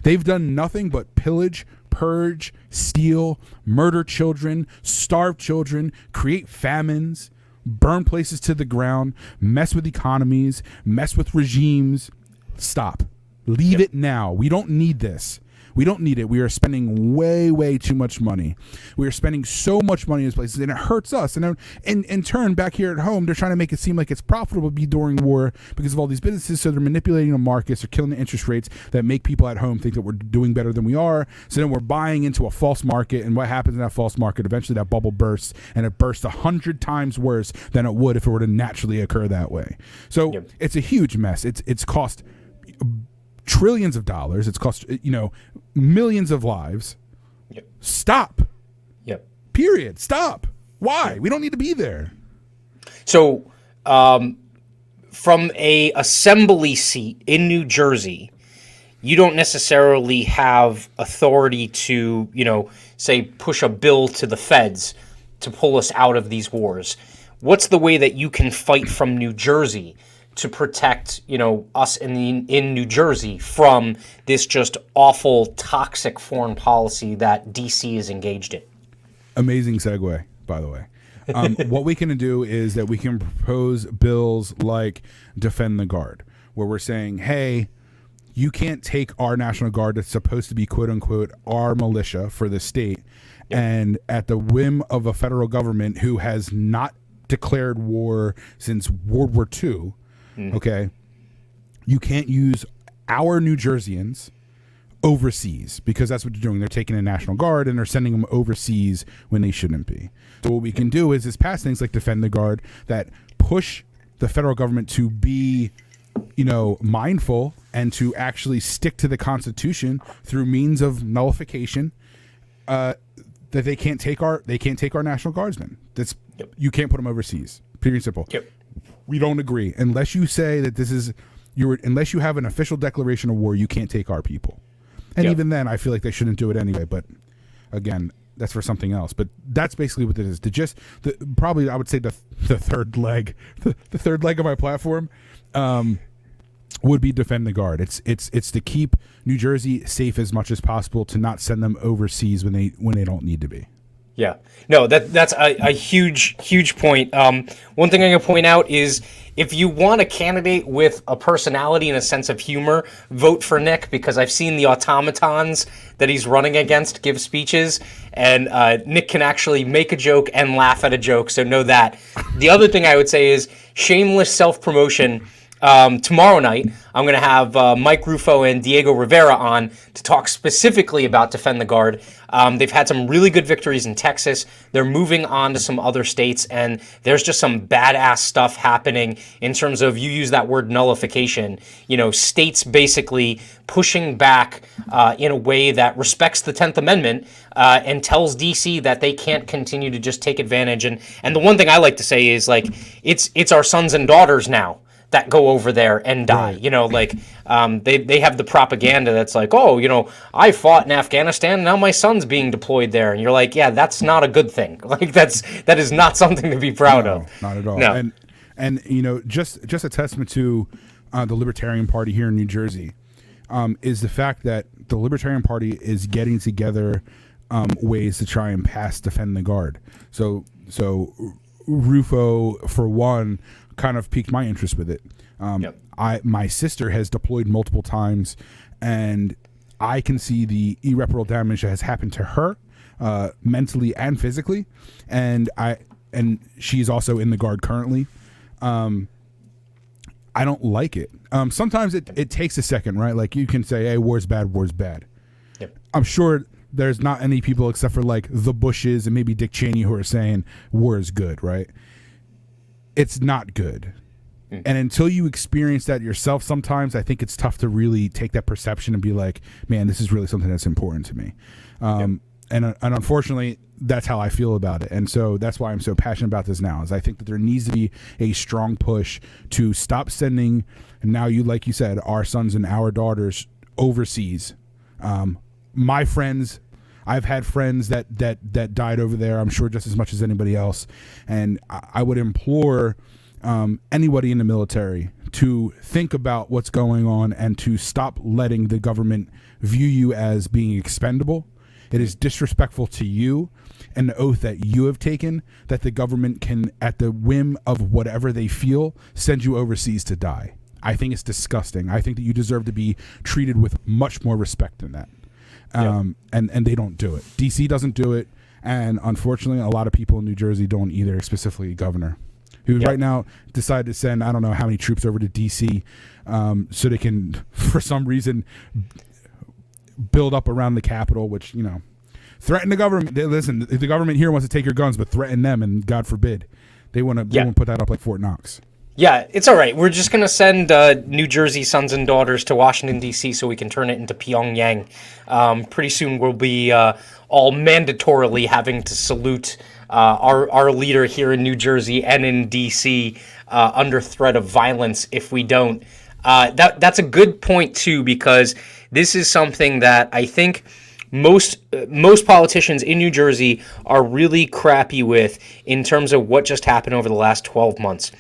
They've done nothing but pillage, purge, steal, murder children, starve children, create famines, burn places to the ground, mess with economies, mess with regimes. Stop. Leave it now. We don't need this. We don't need it. We are spending way, way too much money. We are spending so much money in these places, and it hurts us. And in turn, back here at home, they're trying to make it seem like it's profitable to be during war because of all these businesses. So they're manipulating the markets, they're killing the interest rates that make people at home think that we're doing better than we are. So then we're buying into a false market, and what happens in that false market? Eventually that bubble bursts, and it bursts 100 times worse than it would if it were to naturally occur that way. So it's a huge mess. It's cost trillions of dollars. It's cost, millions of lives. Stop. Period. Stop. Why? We don't need to be there. So, from a assembly seat in New Jersey, you don't necessarily have authority to, say, push a bill to the feds to pull us out of these wars. What's the way that you can fight from New Jersey to protect, us in New Jersey from this just awful, toxic foreign policy that DC is engaged in? Amazing segue, by the way. What we can do is that we can propose bills like Defend the Guard, where we're saying, hey, you can't take our National Guard that's supposed to be, quote unquote, our militia for the state, and at the whim of a federal government who has not declared war since World War II, okay, you can't use our New Jerseyans overseas because that's what they're doing. They're taking a National Guard and they're sending them overseas when they shouldn't be. So what we can do is pass things like Defend the Guard that push the federal government to be, mindful and to actually stick to the Constitution through means of nullification. That they can't take our National Guardsmen. You can't put them overseas. Pure and simple. We don't agree unless you say that unless you have an official declaration of war, you can't take our people. And even then, I feel like they shouldn't do it anyway. But again, that's for something else. But that's basically what it is. Probably I would say the third leg, the third leg of my platform, would be Defend the Guard. It's to keep New Jersey safe as much as possible, to not send them overseas when they don't need to be. Yeah, no, that's a huge point. One thing I'm going to point out is if you want a candidate with a personality and a sense of humor, vote for Nick, because I've seen the automatons that he's running against give speeches, and Nick can actually make a joke and laugh at a joke, so know that. The other thing I would say is shameless self-promotion. Tomorrow night, I'm going to have Mike Rufo and Diego Rivera on to talk specifically about Defend the Guard. They've had some really good victories in Texas. They're moving on to some other states, and there's just some badass stuff happening in terms of, you use that word, nullification. States basically pushing back in a way that respects the 10th Amendment and tells DC that they can't continue to just take advantage. And the one thing I like to say is, like, it's our sons and daughters now that go over there and die. Right. They have the propaganda that's like, I fought in Afghanistan, and now my son's being deployed there, and you're like, yeah, that's not a good thing. Like, that is not something to be proud of. Not at all. No. And just a testament to the Libertarian Party here in New Jersey is the fact that the Libertarian Party is getting together ways to try and pass Defend the Guard. So Rufo, for one, kind of piqued my interest with it. My sister has deployed multiple times, and I can see the irreparable damage that has happened to her, mentally and physically, and she's also in the Guard currently. I don't like it. Sometimes it takes a second, right? Like, you can say, hey, war's bad. Yep. I'm sure there's not any people except for like the Bushes and maybe Dick Cheney who are saying war is good, right? It's not good. And until you experience that yourself, sometimes I think it's tough to really take that perception and be like, man, this is really something that's important to me. And unfortunately, that's how I feel about it. And so that's why I'm so passionate about this now, is I think that there needs to be a strong push to stop sending, like you said, our sons and our daughters overseas. My friends, I've had friends that died over there, I'm sure just as much as anybody else. And I would implore anybody in the military to think about what's going on and to stop letting the government view you as being expendable. It is disrespectful to you and the oath that you have taken that the government can, at the whim of whatever they feel, send you overseas to die. I think it's disgusting. I think that you deserve to be treated with much more respect than that. And they don't do it. DC doesn't do it. And unfortunately, a lot of people in New Jersey don't either, specifically governor, who right now decided to send, I don't know how many troops over to DC so they can, for some reason, build up around the Capitol, which, threaten the government. Listen, the government here wants to take your guns, but threaten them, and God forbid, they want to put that up like Fort Knox. Yeah, it's all right. We're just going to send New Jersey sons and daughters to Washington, D.C. so we can turn it into Pyongyang. Pretty soon we'll be all mandatorily having to salute our leader here in New Jersey and in D.C. Under threat of violence if we don't. That's a good point, too, because this is something that I think most politicians in New Jersey are really crappy with in terms of what just happened over the last 12 months.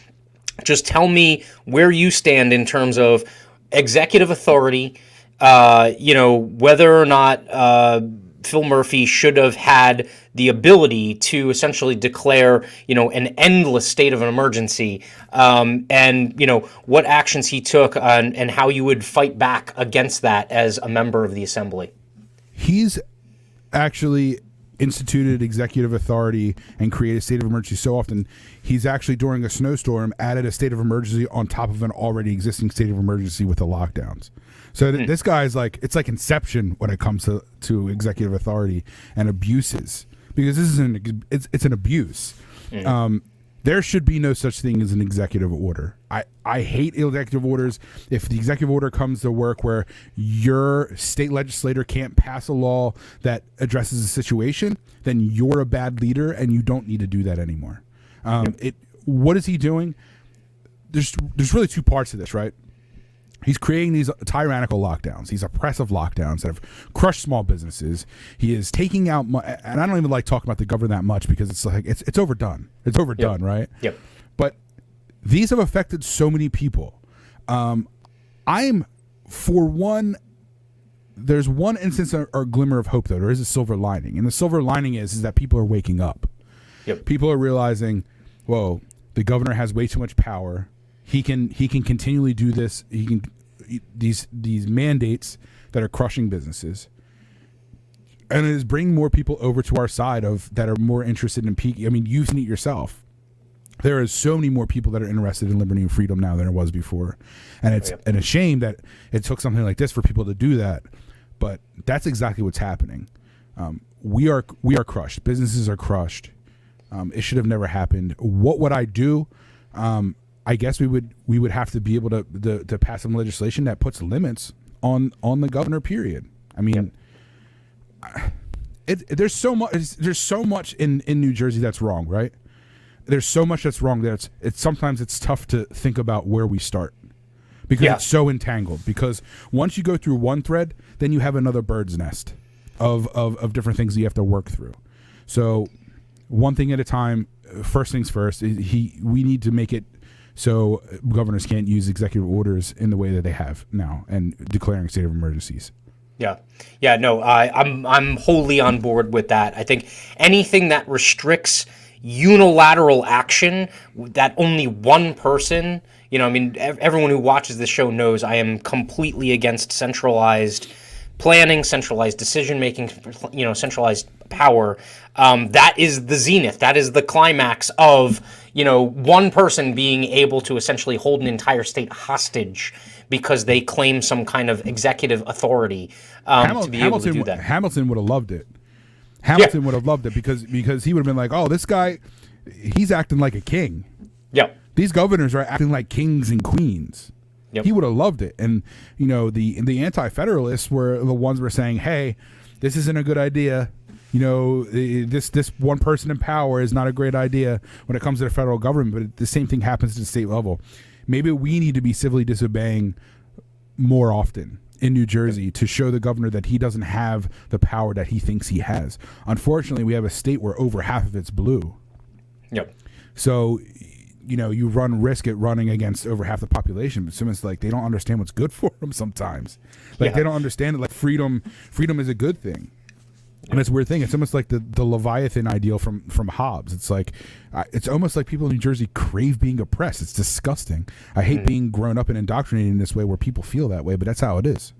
Just tell me where you stand in terms of executive authority, whether or not Phil Murphy should have had the ability to essentially declare, an endless state of an emergency, and, what actions he took and how you would fight back against that as a member of the assembly. He's actually instituted executive authority and created a state of emergency so often. He's actually, during a snowstorm, added a state of emergency on top of an already existing state of emergency with the lockdowns. So this guy's like, it's like Inception when it comes to executive authority and abuses, because this is it's an abuse. There should be no such thing as an executive order. I hate executive orders. If the executive order comes to work where your state legislator can't pass a law that addresses a situation, then you're a bad leader and you don't need to do that anymore. What is he doing? There's really two parts to this, right? He's creating these tyrannical lockdowns, these oppressive lockdowns that have crushed small businesses. He is taking out, and I don't even like talking about the government that much because it's like it's overdone. It's overdone, right? Yep. But these have affected so many people. I'm, for one, there's one instance or glimmer of hope, though. There is a silver lining, and the silver lining is that people are waking up. Yep. People are realizing, whoa, the governor has way too much power. He can continually do this. He can these mandates that are crushing businesses, and it is bringing more people over to our side of that are more interested in peaking. I mean, you've seen it yourself. There is so many more people that are interested in liberty and freedom now than there was before, and it's a shame that it took something like this for people to do that. But that's exactly what's happening. We are crushed. Businesses are crushed. It should have never happened. What would I do? I guess we would have to be able to pass some legislation that puts limits on the governor. Period. I mean, there's so much in New Jersey that's wrong, right? There's so much that's wrong that sometimes it's tough to think about where we start because it's so entangled. Because once you go through one thread, then you have another bird's nest of different things that you have to work through. So one thing at a time. First things first. We need to make it so governors can't use executive orders in the way that they have now and declaring state of emergencies. Yeah. No, I'm wholly on board with that. I think anything that restricts unilateral action that only one person, I mean, everyone who watches this show knows I am completely against centralized planning, centralized decision making, centralized power. That is the zenith. That is the climax of, one person being able to essentially hold an entire state hostage because they claim some kind of executive authority to be able to do that. Hamilton would have loved it. Hamilton would have loved it because he would have been like, oh, this guy, he's acting like a king. Yeah. These governors are acting like kings and queens. Yep. He would have loved it. And, the anti-federalists were the ones who were saying, hey, this isn't a good idea. This one person in power is not a great idea when it comes to the federal government, but the same thing happens at the state level. Maybe we need to be civilly disobeying more often in New Jersey to show the governor that he doesn't have the power that he thinks he has. Unfortunately, we have a state where over half of it's blue. Yep. So, you run risk at running against over half the population, but sometimes they don't understand what's good for them sometimes. They don't understand that freedom is a good thing. And it's a weird thing. It's almost like the Leviathan ideal from Hobbes. It's like, it's almost like people in New Jersey crave being oppressed. It's disgusting. I hate being grown up and indoctrinated in this way where people feel that way, but that's how it is.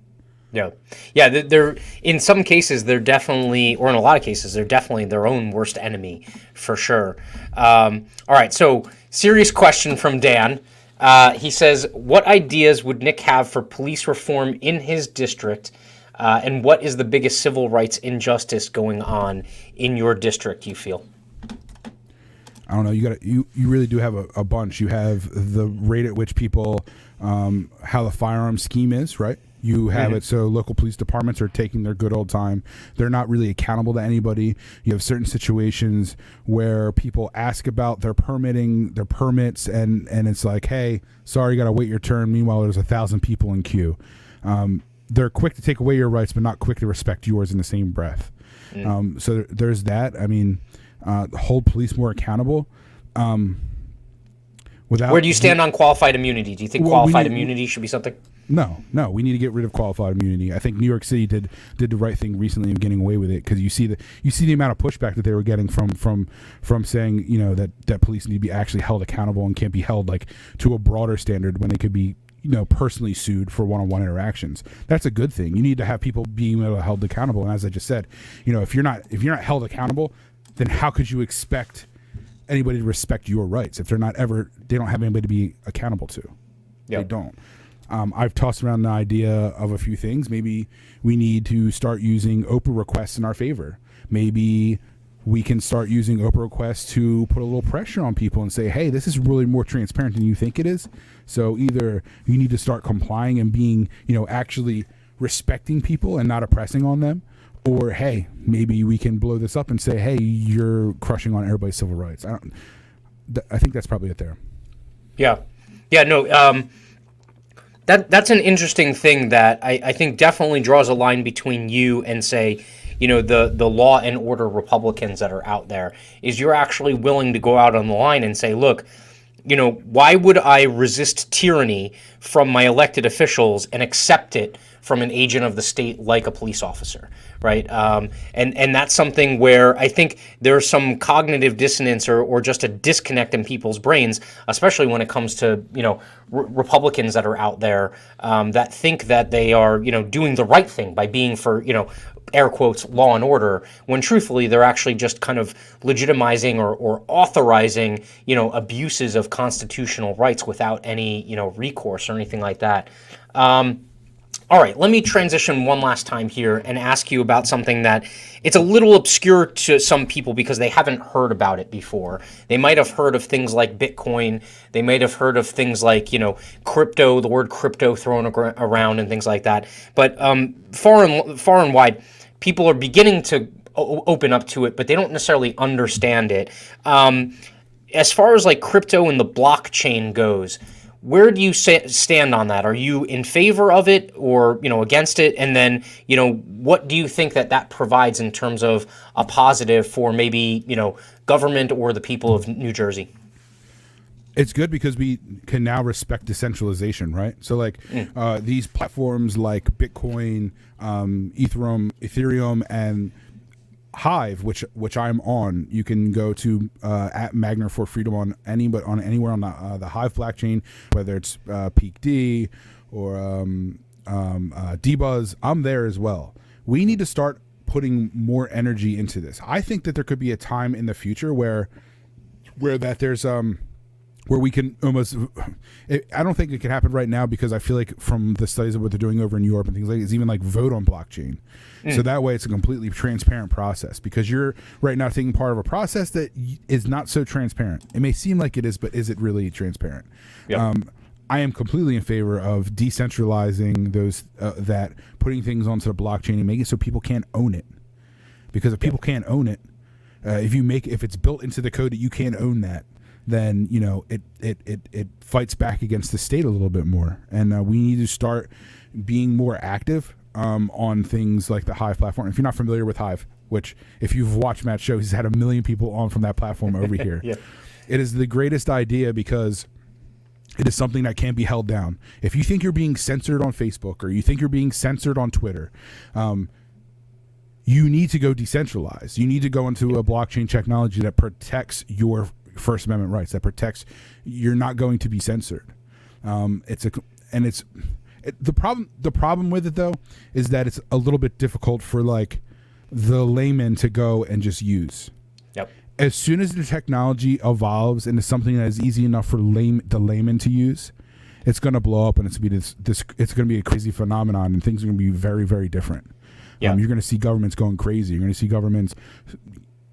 Yeah. They're in some cases, they're definitely, or in a lot of cases, they're definitely their own worst enemy for sure. All right. So serious question from Dan. He says, what ideas would Nick have for police reform in his district? And what is the biggest civil rights injustice going on in your district, you feel? I don't know. You really do have a bunch. You have the rate at which people, how the firearm scheme is, right? You have it so local police departments are taking their good old time. They're not really accountable to anybody. You have certain situations where people ask about their permits, and it's like, hey, sorry, you got to wait your turn. Meanwhile, there's 1,000 people in queue. They're quick to take away your rights, but not quick to respect yours in the same breath. So there's that. I mean, hold police more accountable. Where do you stand on qualified immunity? Do you think qualified immunity should be something? No. We need to get rid of qualified immunity. I think New York City did the right thing recently in getting away with it because you see the amount of pushback that they were getting from saying that police need to be actually held accountable and can't be held to a broader standard when they could be personally sued for one-on-one interactions. That's a good thing. You need to have people being held accountable. And as I just said, if you're not held accountable, then how could you expect anybody to respect your rights if they don't have anybody to be accountable to? Yep. They don't. I've tossed around the idea of a few things. Maybe we need to start using Oprah requests in our favor. Maybe we can start using Oprah requests to put a little pressure on people and say, hey, this is really more transparent than you think it is. So either you need to start complying and being, actually respecting people and not oppressing on them, or, hey, maybe we can blow this up and say, hey, you're crushing on everybody's civil rights. I think that's probably it there. Yeah. No, that's an interesting thing that I think definitely draws a line between you and, say, the law and order Republicans that are out there, is you're actually willing to go out on the line and say, look, why would I resist tyranny from my elected officials and accept it from an agent of the state like a police officer, right? And that's something where I think there's some cognitive dissonance or just a disconnect in people's brains, especially when it comes to, Republicans that are out there that think that they are, doing the right thing by being for, air quotes, law and order, when truthfully they're actually just kind of legitimizing or authorizing, abuses of constitutional rights without any, recourse or anything like that. All right, let me transition one last time here and ask you about something that it's a little obscure to some people because they haven't heard about it before. They might have heard of things like Bitcoin. They might have heard of things like, crypto, the word crypto thrown around and things like that. But far and wide, people are beginning to open up to it, but they don't necessarily understand it. As far as like crypto and the blockchain goes, where do you stand on that? Are you in favor of it or, against it? And then, what do you think that provides in terms of a positive for maybe, government or the people of New Jersey? It's good because we can now respect decentralization, right? So these platforms like Bitcoin, Ethereum, and Hive, which I'm on, you can go to at Magner for freedom on anywhere on the Hive blockchain, whether it's Peak D or Dbuzz. I'm there as well. We need to start putting more energy into this. I think that there could be a time in the future where there's where we can almost, I don't think it can happen right now because I feel like from the studies of what they're doing over in Europe and things like that, it's even like vote on blockchain. So that way it's a completely transparent process because you're right now taking part of a process that is not so transparent. It may seem like it is, but is it really transparent? Yep. I am completely in favor of decentralizing those, putting things onto the blockchain and making it so people can't own it. Because if people can't own it, if it's built into the code that you can't own that, then it fights back against the state a little bit more, and we need to start being more active on things like the Hive platform. If you're not familiar with Hive, which if you've watched Matt's show, he's had 1 million people on from that platform over here. Yeah. It is the greatest idea because it is something that can't be held down. If you think you're being censored on Facebook or you think you're being censored on Twitter, you need to go decentralized. You need to go into a blockchain technology that protects your First Amendment rights, that protects you're not going to be censored. The problem with it though is that it's a little bit difficult for like the layman to go and just use. Yep. As soon as the technology evolves into something that is easy enough for the layman to use, it's going to blow up and it's going to be a crazy phenomenon and things are going to be very, very different. Yeah. You're going to see governments going crazy. You're going to see governments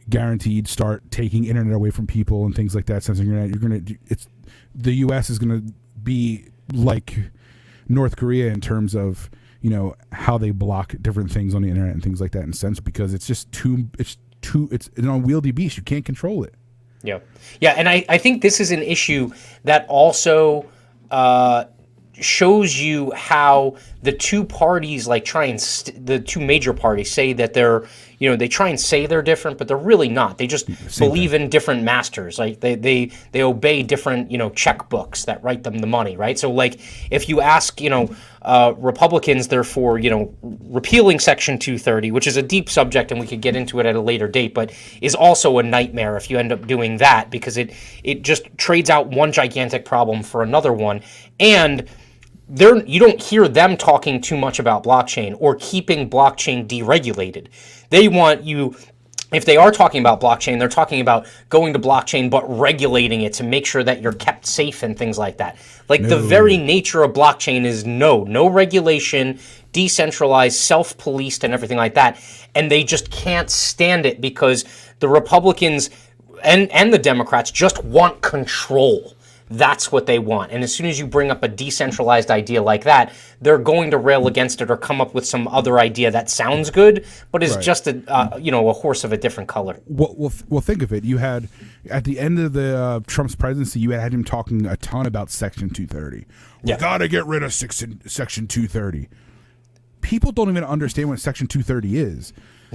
guaranteed start taking internet away from people and things like that. Censoring internet. The U.S. is going to be like North Korea in terms of how they block different things on the internet and things like that in sense because it's an unwieldy beast. You can't control it. Yeah, and I think this is an issue that also shows you how the two parties the two major parties say that they're they try and say they're different, but they're really not. They just believe in different masters. Like they obey different checkbooks that write them the money, right? So like if you ask Republicans, they're for repealing Section 230, which is a deep subject, and we could get into it at a later date, but is also a nightmare if you end up doing that because it just trades out one gigantic problem for another one, and you don't hear them talking too much about blockchain or keeping blockchain deregulated. They want you, if they are talking about blockchain, they're talking about going to blockchain but regulating it to make sure that you're kept safe and things like that. The very nature of blockchain is no regulation, decentralized, self-policed, and everything like that. And they just can't stand it because the Republicans and the Democrats just want control. That's what they want. And as soon as you bring up a decentralized idea like that, they're going to rail against it or come up with some other idea that sounds good, but is just a horse of a different color. Well, think of it. You had, at the end of the Trump's presidency, you had him talking a ton about Section 230. We got to get rid of Section 230. People don't even understand what Section 230 is.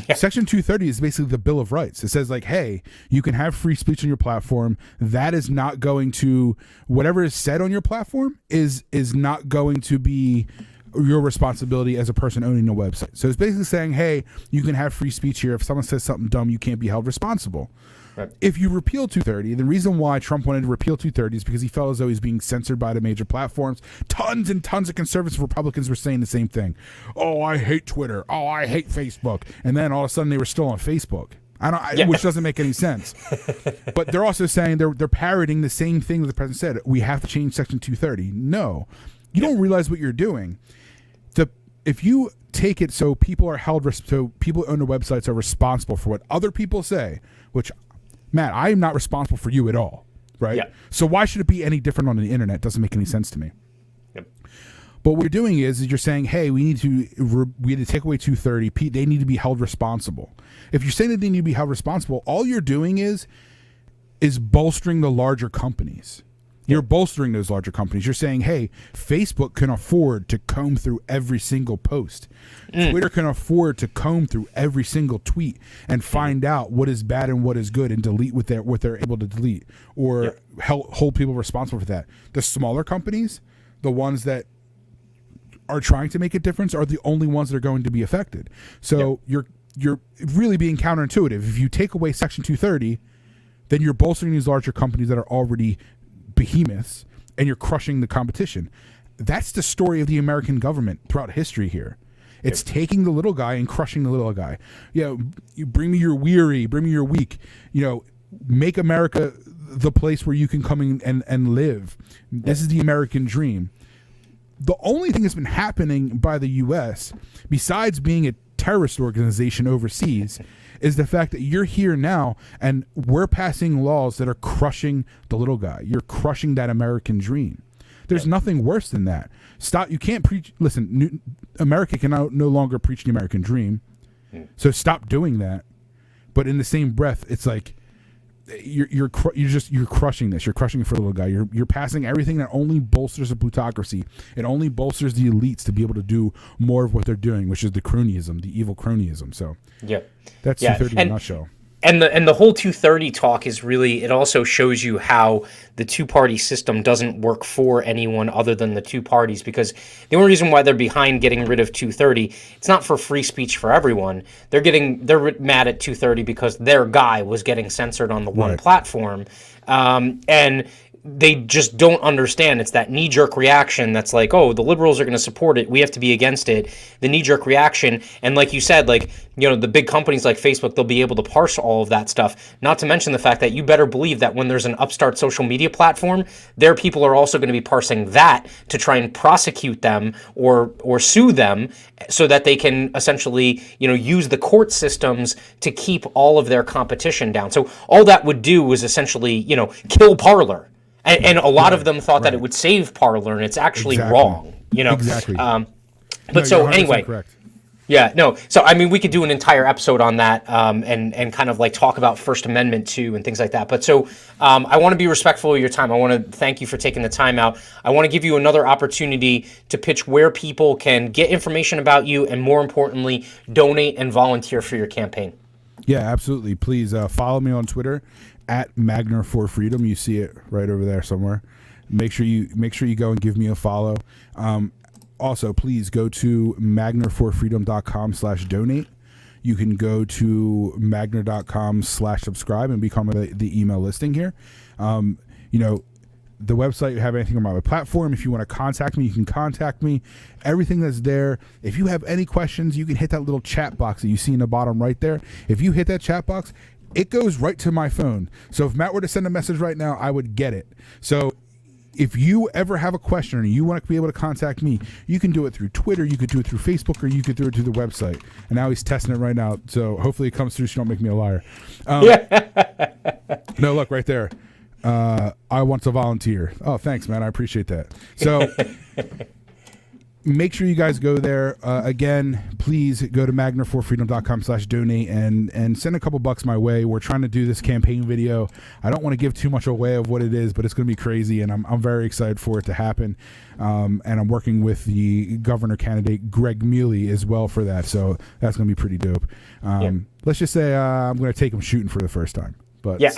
Yeah. Section 230 is basically the Bill of Rights. It says hey, you can have free speech on your platform. That is not going to, whatever is said on your platform is not going to be your responsibility as a person owning a website. So it's basically saying, hey, you can have free speech here. If someone says something dumb, you can't be held responsible. Right. If you repeal 230, the reason why Trump wanted to repeal 230 is because he felt as though he's being censored by the major platforms. Tons and tons of conservative Republicans were saying the same thing. Oh, I hate Twitter. Oh, I hate Facebook. And then all of a sudden they were still on Facebook. Which doesn't make any sense. But they're also saying they're parroting the same thing that the president said. We have to change Section 230. No, you don't realize what you're doing. If you take it so people are held, so people who own the websites are responsible for what other people say, which, Matt, I am not responsible for you at all, right? Yeah. So why should it be any different on the internet? It doesn't make any sense to me. Yep. But what you're doing is you're saying, hey, we need to take away 230. They need to be held responsible. If you're saying that they need to be held responsible, all you're doing is bolstering the larger companies. You're bolstering those larger companies. You're saying, hey, Facebook can afford to comb through every single post. Twitter can afford to comb through every single tweet and find out what is bad and what is good and delete what they're able to delete, or hold people responsible for that. The smaller companies, the ones that are trying to make a difference, are the only ones that are going to be affected. So you're really being counterintuitive. If you take away Section 230, then you're bolstering these larger companies that are already behemoths, and you're crushing the competition. That's the story of the American government throughout history here. It's taking the little guy and crushing the little guy. You bring me your weary, bring me your weak. Make America the place where you can come in and live. This is the American dream. The only thing that's been happening by the U.S., besides being a terrorist organization overseas, is the fact that you're here now and we're passing laws that are crushing the little guy. You're crushing that American dream. There's nothing worse than that. Stop. You can't preach. Listen, America can no longer preach the American dream. So stop doing that. But in the same breath, it's like you're crushing this. You're crushing it for the little guy. You're passing everything that only bolsters the plutocracy. It only bolsters the elites to be able to do more of what they're doing, which is the cronyism, the evil cronyism. So that's 230 in a nutshell. And the whole 230 talk is really, it also shows you how the two-party system doesn't work for anyone other than the two parties, because the only reason why they're behind getting rid of 230, it's not for free speech for everyone. They're mad at 230 because their guy was getting censored on the one platform. And they just don't understand. It's that knee-jerk reaction that's like, oh, the liberals are going to support it, we have to be against it. The knee-jerk reaction, and like you said, the big companies like Facebook, they'll be able to parse all of that stuff. Not to mention the fact that you better believe that when there's an upstart social media platform, their people are also going to be parsing that to try and prosecute them or sue them, so that they can essentially, use the court systems to keep all of their competition down. So all that would do was essentially, kill Parler. And a lot of them thought that it would save Parler, and it's actually wrong, Exactly. But so anyway, correct. So I mean, we could do an entire episode on that, and kind of talk about First Amendment too and things like that. But so I want to be respectful of your time. I want to thank you for taking the time out. I want to give you another opportunity to pitch where people can get information about you, and more importantly, donate and volunteer for your campaign. Yeah, absolutely. Please follow me on Twitter at Magner for Freedom. You see it right over there somewhere. Make sure you go and give me a follow. Also, please go to magnerforfreedom.com/donate. You can go to magner.com/subscribe and become the email listing here. The website, you have anything on my platform. If you want to contact me, you can contact me. Everything that's there. If you have any questions, you can hit that little chat box that you see in the bottom right there. If you hit that chat box, it goes right to my phone. So if Matt were to send a message right now, I would get it. So if you ever have a question or you want to be able to contact me, you can do it through Twitter, you could do it through Facebook, or you could do it through the website. And now he's testing it right now. So hopefully it comes through so you don't make me a liar. No, look, right there. I want to volunteer. Oh, thanks, man. I appreciate that. So make sure you guys go there. Again, please go to magnerforfreedom.com/donate and send a couple bucks my way. We're trying to do this campaign video. I don't want to give too much away of what it is, but it's going to be crazy, and I'm very excited for it to happen. And I'm working with the governor candidate, Greg Mealy, as well for that. So that's going to be pretty dope. Let's just say I'm going to take him shooting for the first time. But yeah,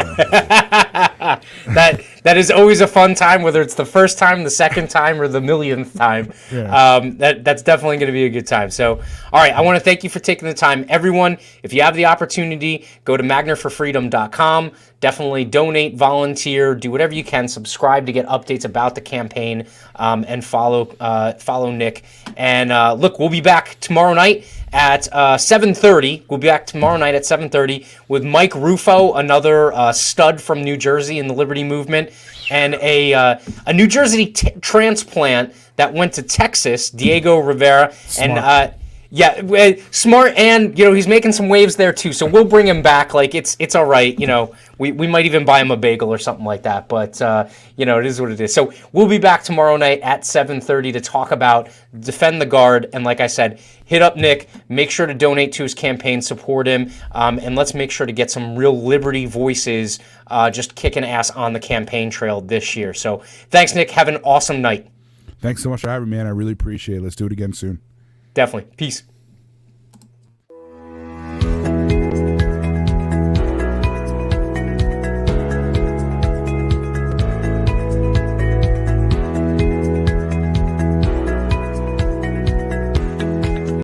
that is always a fun time, whether it's the first time, the second time, or the millionth time. Yeah. That's definitely going to be a good time. So, all right, I want to thank you for taking the time, everyone. If you have the opportunity, go to magnerforfreedom.com. Definitely donate, volunteer, do whatever you can. Subscribe to get updates about the campaign, and follow Nick. And look, we'll be back tomorrow night at 7:30. We'll be back tomorrow night at 7:30 with Mike Rufo, another stud from New Jersey in the Liberty Movement, and a New Jersey transplant that went to Texas, Diego Rivera. Smart. And yeah, smart, and he's making some waves there too. So we'll bring him back. Like it's all right. We might even buy him a bagel or something like that. But it is what it is. So we'll be back tomorrow night at 7:30 to talk about Defend the Guard. And like I said, hit up Nick. Make sure to donate to his campaign, support him, and let's make sure to get some real Liberty voices just kicking ass on the campaign trail this year. So thanks, Nick. Have an awesome night. Thanks so much for having me, man. I really appreciate it. Let's do it again soon. Definitely. Peace.